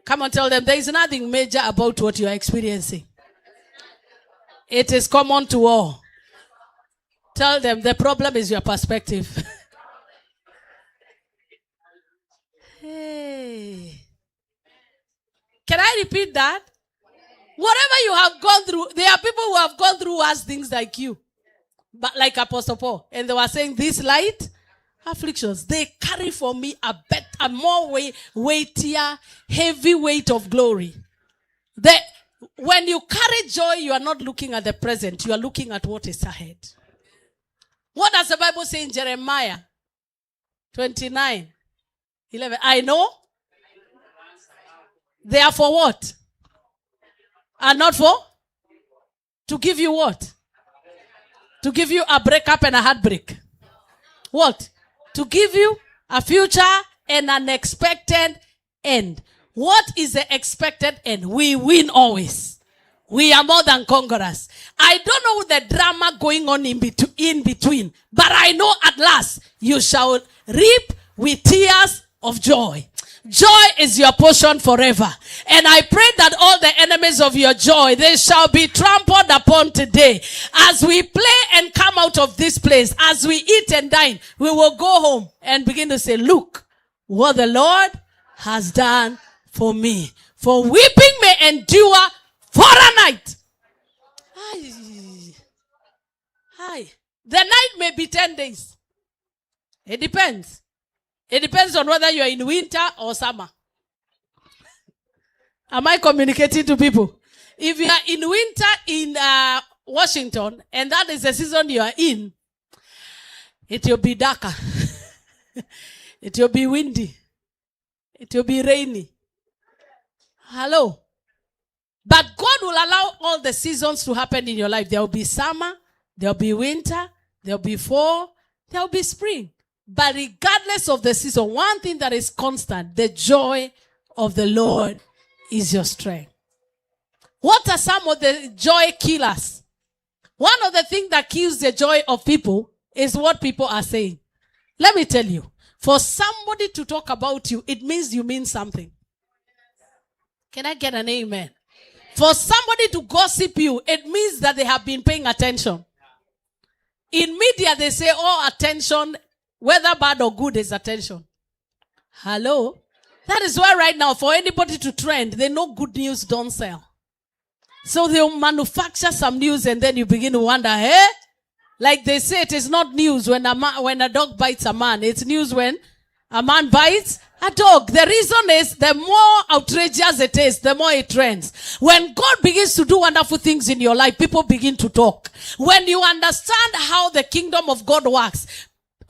Come on, tell them there is nothing major about what you are experiencing. It is common to all. Tell them the problem is your perspective. Hey. Can I repeat that? Whatever you have gone through, there are people who have gone through worse things like you. But like Apostle Paul. And they were saying these light afflictions, they carry for me a more weightier, heavy weight of glory. When you carry joy, you are not looking at the present. You are looking at what is ahead. What does the Bible say in Jeremiah 29:11? I know. They are for what? Are not for? To give you what? To give you a breakup and a heartbreak. What? To give you a future and an expected end. What is the expected end? We win always. We are more than conquerors. I don't know the drama going on in between, but I know at last you shall reap with tears of joy. Joy is your portion forever. And I pray that all the enemies of your joy, they shall be trampled upon today. As we play and come out of this place, as we eat and dine, we will go home and begin to say, look what the Lord has done for me. For weeping may endure for a night. Hi. The night may be 10 days. It depends. It depends on whether you are in winter or summer. Am I communicating to people? If you are in winter in Washington, and that is the season you are in, it will be darker. It will be windy. It will be rainy. Hello. But God will allow all the seasons to happen in your life. There will be summer, there will be winter, there will be fall, there will be spring. But regardless of the season, one thing that is constant, the joy of the Lord is your strength. What are some of the joy killers? One of the things that kills the joy of people is what people are saying. Let me tell you, for somebody to talk about you, it means you mean something. Can I get an amen? For somebody to gossip you, it means that they have been paying attention. In media, they say, oh, attention, whether bad or good, is attention. Hello? That is why right now, for anybody to trend, they know good news don't sell. So they'll manufacture some news and then you begin to wonder, hey? Like they say, it is not news when a dog bites a man. It's news when a man bites a dog. The reason is the more outrageous it is, the more it trends. When God begins to do wonderful things in your life, people begin to talk. When you understand how the kingdom of God works,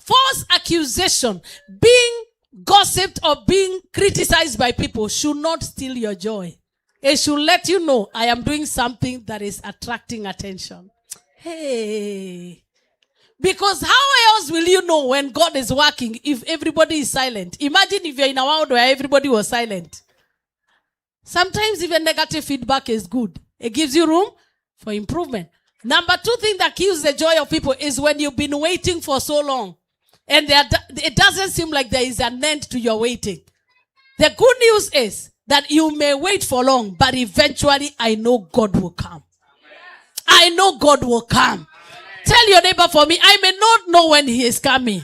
false accusation, being gossiped or being criticized by people should not steal your joy. It should let you know, I am doing something that is attracting attention. Hey. Because how else will you know when God is working if everybody is silent? Imagine if you're in a world where everybody was silent. Sometimes even negative feedback is good. It gives you room for improvement. Number two thing that kills the joy of people is when you've been waiting for so long. And it doesn't seem like there is an end to your waiting. The good news is that you may wait for long, but eventually I know God will come. I know God will come. Tell your neighbor for me, I may not know when he is coming.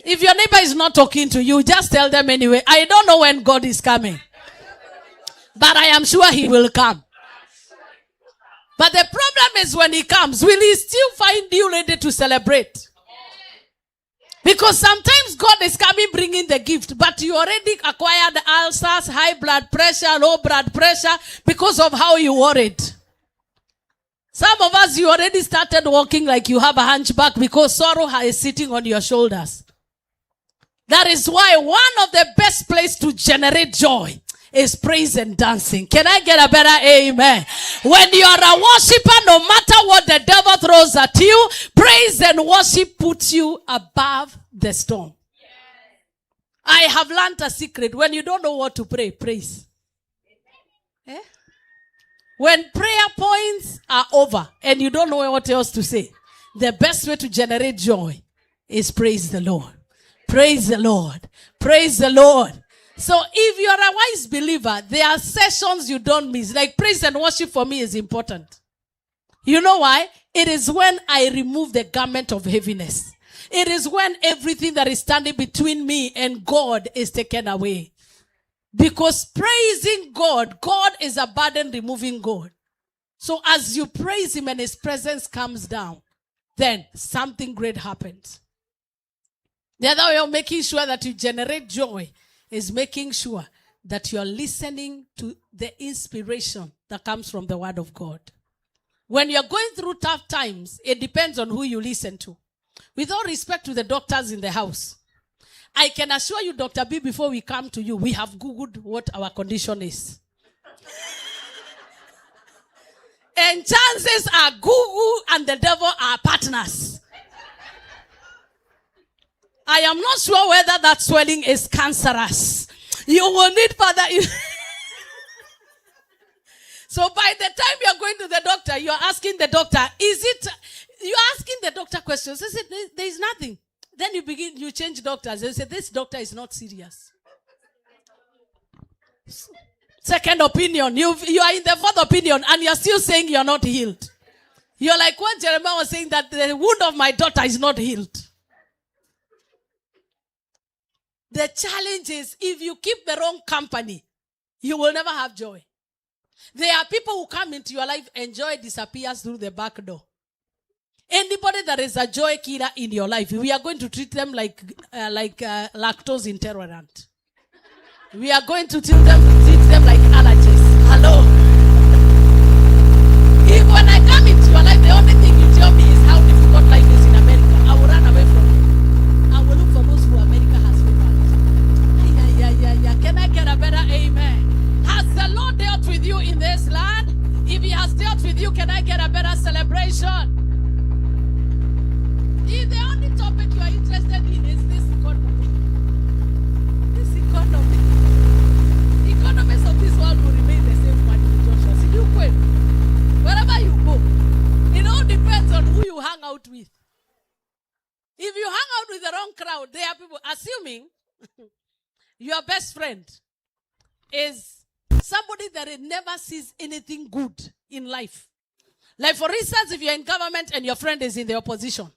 If your neighbor is not talking to you, just tell them anyway, I don't know when God is coming. But I am sure he will come. But the problem is when he comes, will he still find you ready to celebrate? Because sometimes God is coming bringing the gift, but you already acquired ulcers, high blood pressure, low blood pressure because of how you worried. Some of us, you already started walking like you have a hunchback because sorrow is sitting on your shoulders. That is why one of the best places to generate joy is praise and dancing. Can I get a better amen? When you are a worshiper, no matter what the devil throws at you, praise and worship puts you above the storm. I have learned a secret. When you don't know what to pray, praise. Eh? When prayer points are over and you don't know what else to say, the best way to generate joy is praise the Lord. Praise the Lord. Praise the Lord. So if you're a wise believer, there are sessions you don't miss. Like praise and worship for me is important. You know why? It is when I remove the garment of heaviness. It is when everything that is standing between me and God is taken away. Because praising God, God is a burden removing God. So as you praise him and his presence comes down, then something great happens. The other way of making sure that you generate joy is making sure that you are listening to the inspiration that comes from the word of God. When you're going through tough times, it depends on who you listen to. With all respect to the doctors in the house, I can assure you, Dr. B, before we come to you, we have Googled what our condition is. And chances are Google and the devil are partners. I am not sure whether that swelling is cancerous. You will need further. So by the time you are going to the doctor, you are asking the doctor, you are asking the doctor questions. They say, there is nothing. Then you change doctors. They say, this doctor is not serious. Second opinion. You are in the fourth opinion and you are still saying you are not healed. You are like what Jeremiah was saying, that the wound of my daughter is not healed. The challenge is, if you keep the wrong company, you will never have joy. There are people who come into your life and joy disappears through the back door. Anybody that is a joy killer in your life, we are going to treat them like lactose intolerant. We are going to treat them like allergies. Hello. If when I come into your life, the only thing you tell me is how difficult life is in America, I will run away from you. I will look for those who America has favored. Can I get a better amen? Has the Lord dealt with you in this land? If he has dealt with you, can I get a better celebration? If the only topic you are interested in is this economy, the economies of this world will remain the same one in Joshua wrong crowd. There are people assuming your best friend is somebody that never sees anything good in life. Like, for instance, if you're in government and your friend is in the opposition.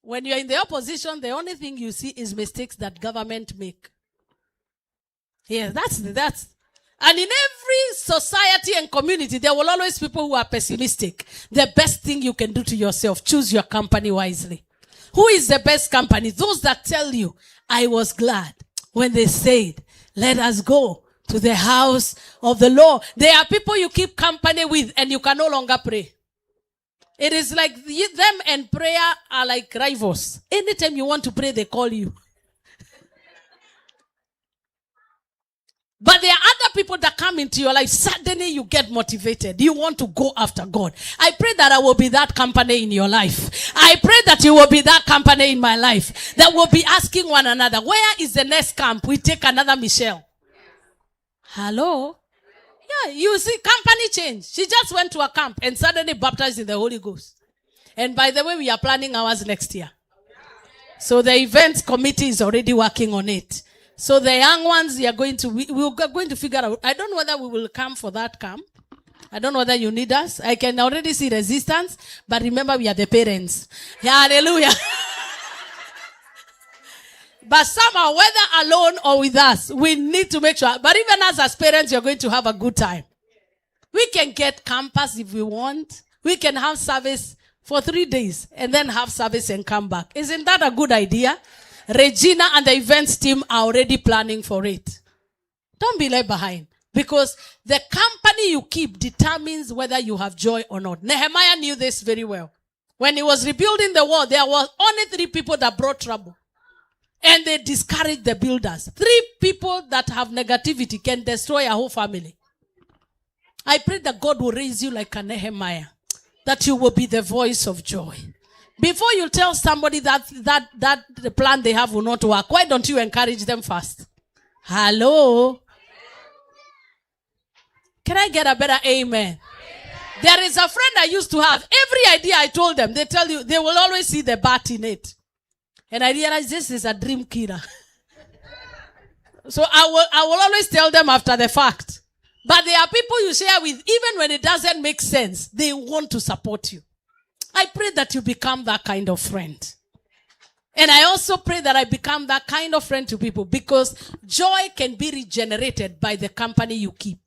When you're in the opposition, the only thing you see is mistakes that government make. Yeah, that's. And in every society and community, there will always be people who are pessimistic. The best thing you can do to yourself, choose your company wisely. Who is the best company? Those that tell you, I was glad when they said, let us go to the house of the Lord. There are people you keep company with and you can no longer pray. It is like them and prayer are like rivals. Anytime you want to pray, they call you. But there are other people that come into your life. Suddenly you get motivated. You want to go after God. I pray that I will be that company in your life. I pray that you will be that company in my life. That will be asking one another, where is the next camp? We take another Michelle. Hello? Yeah, you see, company change. She just went to a camp and suddenly baptized in the Holy Ghost. And by the way, we are planning ours next year. So the events committee is already working on it. So the young ones, we're going to figure out. I don't know whether we will come for that camp. I don't know whether you need us. I can already see resistance. But remember, we are the parents. Hallelujah. But somehow, whether alone or with us, we need to make sure. But even as parents, you're going to have a good time. We can get campus if we want. We can have service for 3 days and then have service and come back. Isn't that a good idea? Regina and the events team are already planning for it. Don't be left behind. Because the company you keep determines whether you have joy or not. Nehemiah knew this very well. When he was rebuilding the wall, there were only 3 people that brought trouble. And they discouraged the builders. 3 people that have negativity can destroy a whole family. I pray that God will raise you like a Nehemiah. That you will be the voice of joy. Before you tell somebody that the plan they have will not work, why don't you encourage them first? Hello? Can I get a better amen? There is a friend I used to have. Every idea I told them, they tell you, they will always see the bat in it. And I realized this is a dream killer. So I will always tell them after the fact. But there are people you share with, even when it doesn't make sense, they want to support you. I pray that you become that kind of friend. And I also pray that I become that kind of friend to people, because joy can be regenerated by the company you keep.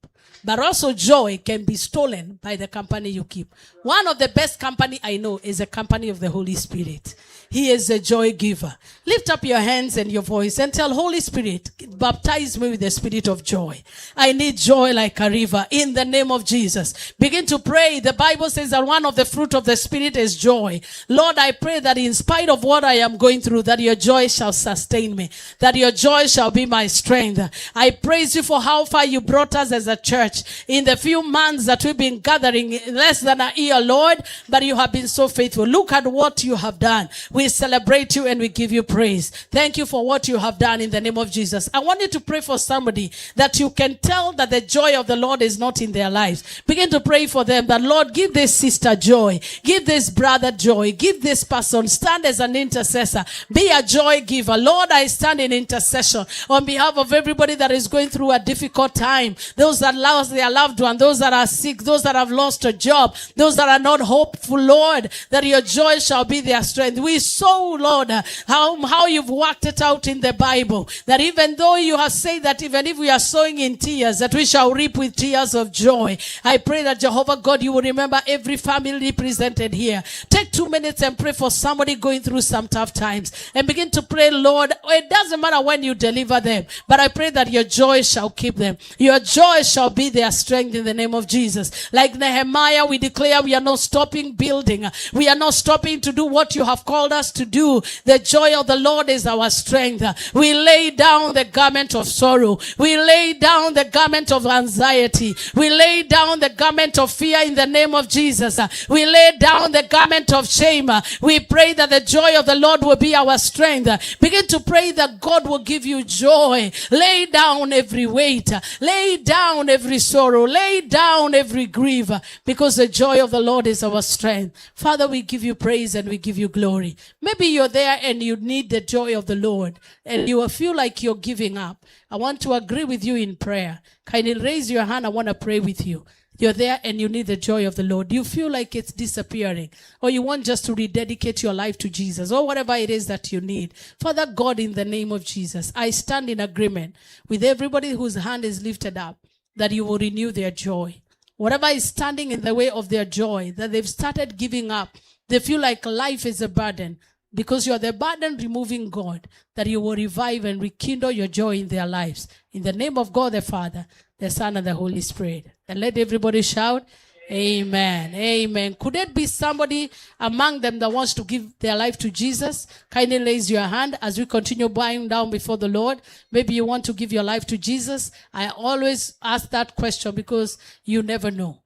But also joy can be stolen by the company you keep. One of the best company I know is the company of the Holy Spirit. He is a joy giver. Lift up your hands and your voice and tell Holy Spirit, baptize me with the spirit of joy. I need joy like a river in the name of Jesus. Begin to pray. The Bible says that one of the fruit of the Spirit is joy. Lord, I pray that in spite of what I am going through, that your joy shall sustain me. That your joy shall be my strength. I praise you for how far you brought us as a church in the few months that we've been gathering, less than a year, Lord, but you have been so faithful. Look at what you have done. We celebrate you and we give you praise. Thank you for what you have done in the name of Jesus. I want you to pray for somebody that you can tell that the joy of the Lord is not in their lives. Begin to pray for them that, Lord, give this sister joy. Give this brother joy. Give this person. Stand as an intercessor. Be a joy giver. Lord, I stand in intercession on behalf of everybody that is going through a difficult time. Those that lost their loved one. Those that are sick. Those that have lost a job. Those that are not hopeful, Lord, that your joy shall be their strength. We saw, Lord, how you've worked it out in the Bible, that even though you have said that even if we are sowing in tears, that we shall reap with tears of joy. I pray that Jehovah God, you will remember every family represented here. Take 2 minutes and pray for somebody going through some tough times, and begin to pray, Lord. It doesn't matter when you deliver them, but I pray that your joy shall keep them. Your joy shall be their strength in the name of Jesus. Like Nehemiah, we declare we are not stopping building. We are not stopping to do what you have called us to do. The joy of the Lord is our strength. We lay down the garment of sorrow. We lay down the garment of anxiety. We lay down the garment of fear in the name of Jesus. We lay down the garment of shame. We pray that the joy of the Lord will be our strength. Begin to pray that God will give you joy. Lay down every weight. Lay down every every sorrow, lay down every grief, because the joy of the Lord is our strength. Father, we give you praise and we give you glory. Maybe you're there and you need the joy of the Lord and you feel like you're giving up. I want to agree with you in prayer. Kindly raise your hand. I want to pray with you. You're there and you need the joy of the Lord. You feel like it's disappearing, or you want just to rededicate your life to Jesus, or whatever it is that you need. Father God, in the name of Jesus, I stand in agreement with everybody whose hand is lifted up, that you will renew their joy. Whatever is standing in the way of their joy, that they've started giving up, they feel like life is a burden, because you are the burden removing God, that you will revive and rekindle your joy in their lives. In the name of God the Father, the Son, and the Holy Spirit. And let everybody shout, amen. Amen. Could it be somebody among them that wants to give their life to Jesus? Kindly raise your hand as we continue bowing down before the Lord. Maybe you want to give your life to Jesus. I always ask that question because you never know.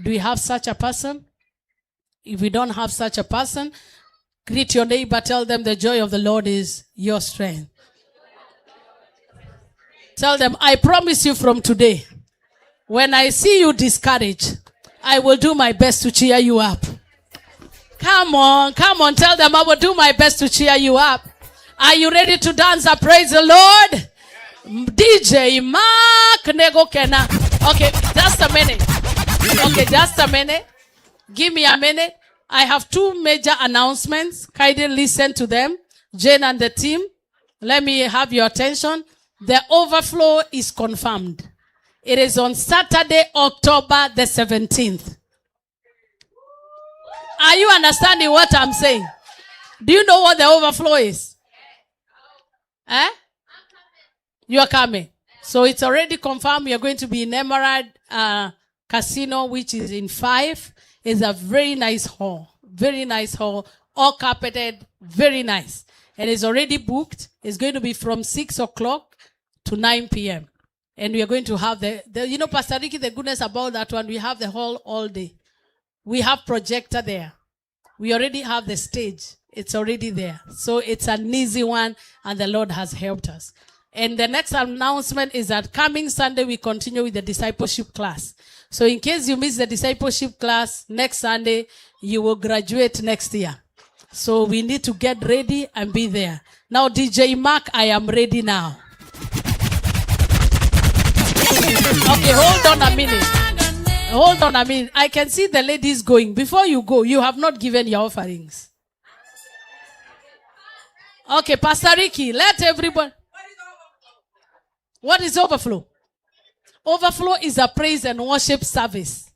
Do we have such a person? If we don't have such a person, greet your neighbor, tell them the joy of the Lord is your strength. Tell them, I promise you from today, when I see you discouraged, I will do my best to cheer you up. Come on, tell them I will do my best to cheer you up. Are you ready to dance and praise the Lord? DJ Mark Negokena. Okay, just a minute. Okay, just a minute. Give me a minute. I have two major announcements. Kindly listen to them. Jane and the team, let me have your attention. The overflow is confirmed. It is on Saturday, October the 17th. Are you understanding what I'm saying? Do you know what the overflow is? You are coming. So it's already confirmed. You're going to be in Emerald Casino, which is in 5. It's a very nice hall. Very nice hall. All carpeted. Very nice. And it's already booked. It's going to be from 6 o'clock to 9 p.m. And we are going to have Pastor Ricky, the goodness about that one, we have the hall all day. We have projector there. We already have the stage. It's already there. So it's an easy one, and the Lord has helped us. And the next announcement is that coming Sunday, we continue with the discipleship class. So in case you miss the discipleship class, next Sunday, you will graduate next year. So we need to get ready and be there. Now, DJ Mark, I am ready now. Okay, hold on a minute. Hold on a minute. I can see the ladies going. Before you go, you have not given your offerings. Okay, Pastor Ricky, let everybody. What is overflow? Overflow is a praise and worship service.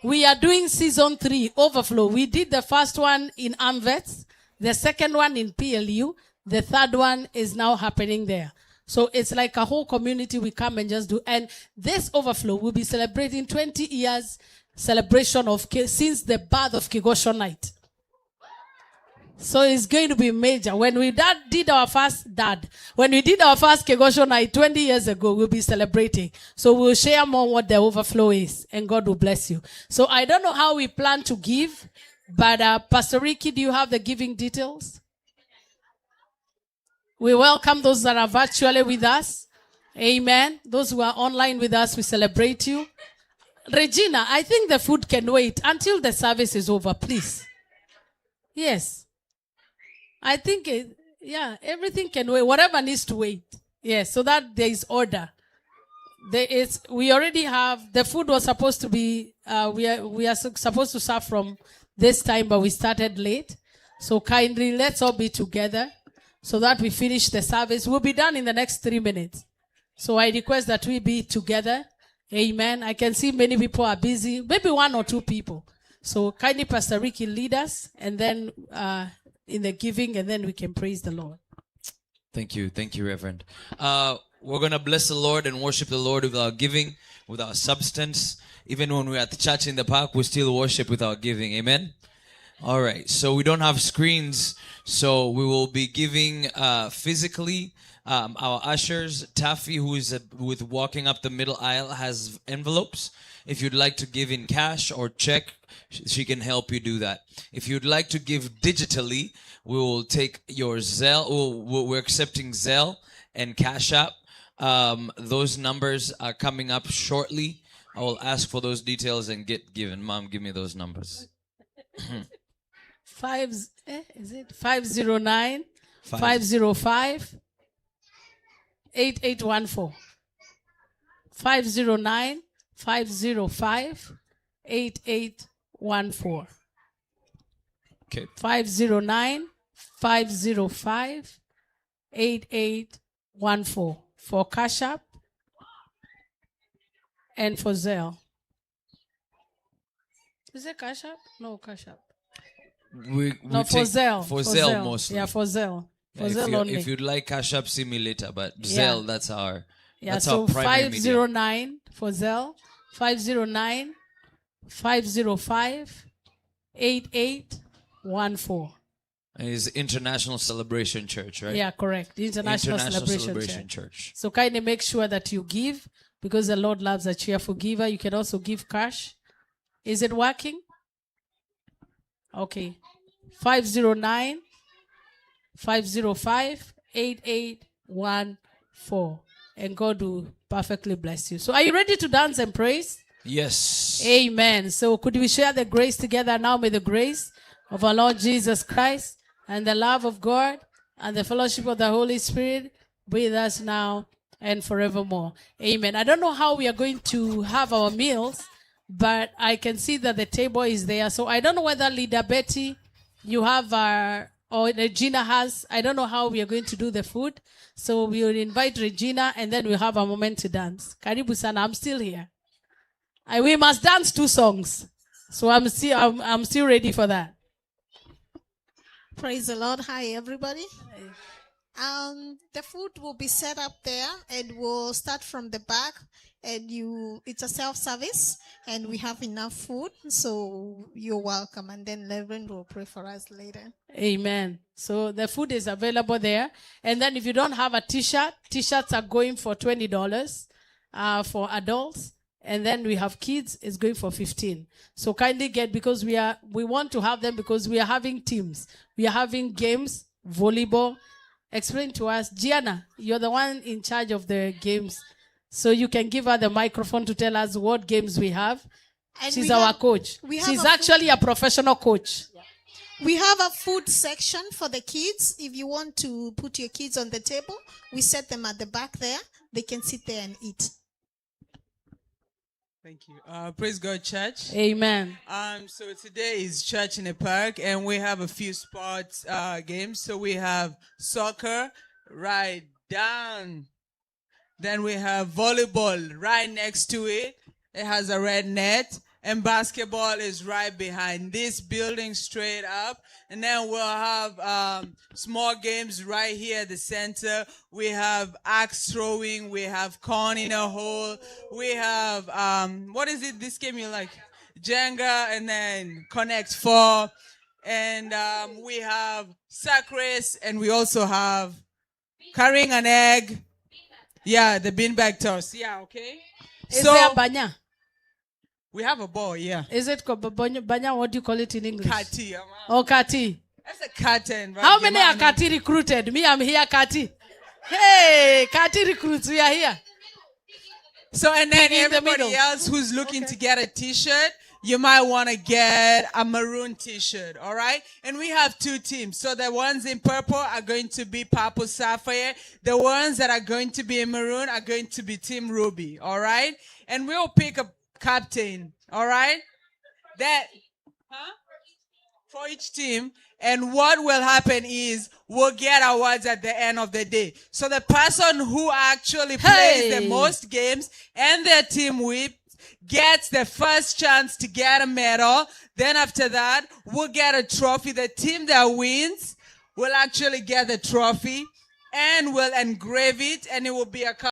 We are doing season 3, overflow. We did the first one in Amvets, the second one in PLU, the third one is now happening there. So it's like a whole community we come and just do. And this overflow will be celebrating 20 years celebration of since the birth of 𝐒𝐄𝐑 Night. So it's going to be major. When we did our first 𝐒𝐄𝐑 Night 20 years ago, we'll be celebrating. So we'll share more what the overflow is, and God will bless you. So I don't know how we plan to give, but Pastor Ricky, do you have the giving details? We welcome those that are virtually with us. Amen. Those who are online with us, we celebrate you. Regina, I think the food can wait until the service is over, please. Yes. I think, everything can wait. Whatever needs to wait. Yes, so that there is order. We already have, the food was supposed to be, we are supposed to serve from this time, but we started late. So kindly, let's all be together so that we finish the service. We'll be done in the next 3 minutes. So I request that we be together. Amen. I can see many people are busy, maybe 1 or 2 people. So kindly, Pastor Ricky, lead us, and then in the giving, and then we can praise the Lord. Thank you, Reverend. We're going to bless the Lord and worship the Lord with our giving, with our substance. Even when we're at the church in the park, we still worship with our giving. Amen? All right, so we don't have screens, so we will be giving physically. Our ushers, Taffy, who is with walking up the middle aisle, has envelopes. If you'd like to give in cash or check, she can help you do that. If you'd like to give digitally, we will take your Zelle. We're accepting Zelle and Cash App. Those numbers are coming up shortly. I will ask for those details and get given. Mom, give me those numbers. Is it 509 505 8814? 509 505 8814. Okay. 509 505 8814 for Cash App and for Zelle. Is it Cash App? No, Cash App. We No, for Zelle. For Zelle mostly. Yeah, for Zelle. For Yeah, Zelle only. if you'd like Cash App, see me later. But Yeah. Zelle, that's our Yeah, that's so our primary media. 509 for Zelle, 509 505 8814. And it's International Celebration Church, right? Yeah, correct. The International Celebration Church. Church. So kindly make sure that you give, because the Lord loves a cheerful giver. You can also give cash. Is it working? Okay. 509 505 8814. And God will perfectly bless you. So are you ready to dance and praise? Yes. Amen. So could we share the grace together now? May the grace of our Lord Jesus Christ and the love of God and the fellowship of the Holy Spirit be with us now and forevermore. Amen. I don't know how we are going to have our meals, but I can see that the table is there. So I don't know whether Leader Betty, you have or Regina has. I don't know how we are going to do the food. So we will invite Regina and then we'll have a moment to dance. Karibu sana, I'm still here. We must dance 2 songs. So I'm still ready for that. Praise the Lord. Hi, everybody. The food will be set up there, and we'll start from the back. And it's a self-service, and we have enough food, so you're welcome. And then Reverend will pray for us later. Amen. So the food is available there. And then if you don't have a t-shirt, t-shirts are going for $20 for adults. And then we have kids, it's going for 15. So kindly get, because we want to have them, because we are having teams. We are having games, volleyball. Explain to us, Gianna, you're the one in charge of the games. So you can give her the microphone to tell us what games we have. And She's our coach. She's actually a professional coach. We have a food section for the kids. If you want to put your kids on the table, we set them at the back there. They can sit there and eat. Thank you. Praise God, church. Amen. So today is Church in a Park, and we have a few sports games. So we have soccer right down. Then we have volleyball right next to it. It has a red net. And basketball is right behind this building straight up. And then we'll have small games right here at the center. We have axe throwing. We have corn in a hole. We have, what is it, this game you like? Jenga, and then Connect 4. And we have sack race. And we also have carrying an egg. Yeah, the beanbag toss. Yeah, okay. Is there a banya? We have a ball, yeah. Is it banya? What do you call it in English? Kati. Oh, Kati. That's a curtain, right? How many are Kati recruited? Me, I'm here, Kati. Hey, Kati recruits, we are here. So, and then In the everybody middle. else who's looking to get a t-shirt, you might want to get a maroon t-shirt, all right? And we have 2 teams. So the ones in purple are going to be Purple Sapphire. The ones that are going to be in maroon are going to be Team Ruby, all right? And we'll pick a captain, all right? For each team. And what will happen is we'll get awards at the end of the day. So the person who actually plays the most games and their team whip gets the first chance to get a medal. Then after that, we'll get a trophy. The team that wins will actually get the trophy, and we'll engrave it, and it will be a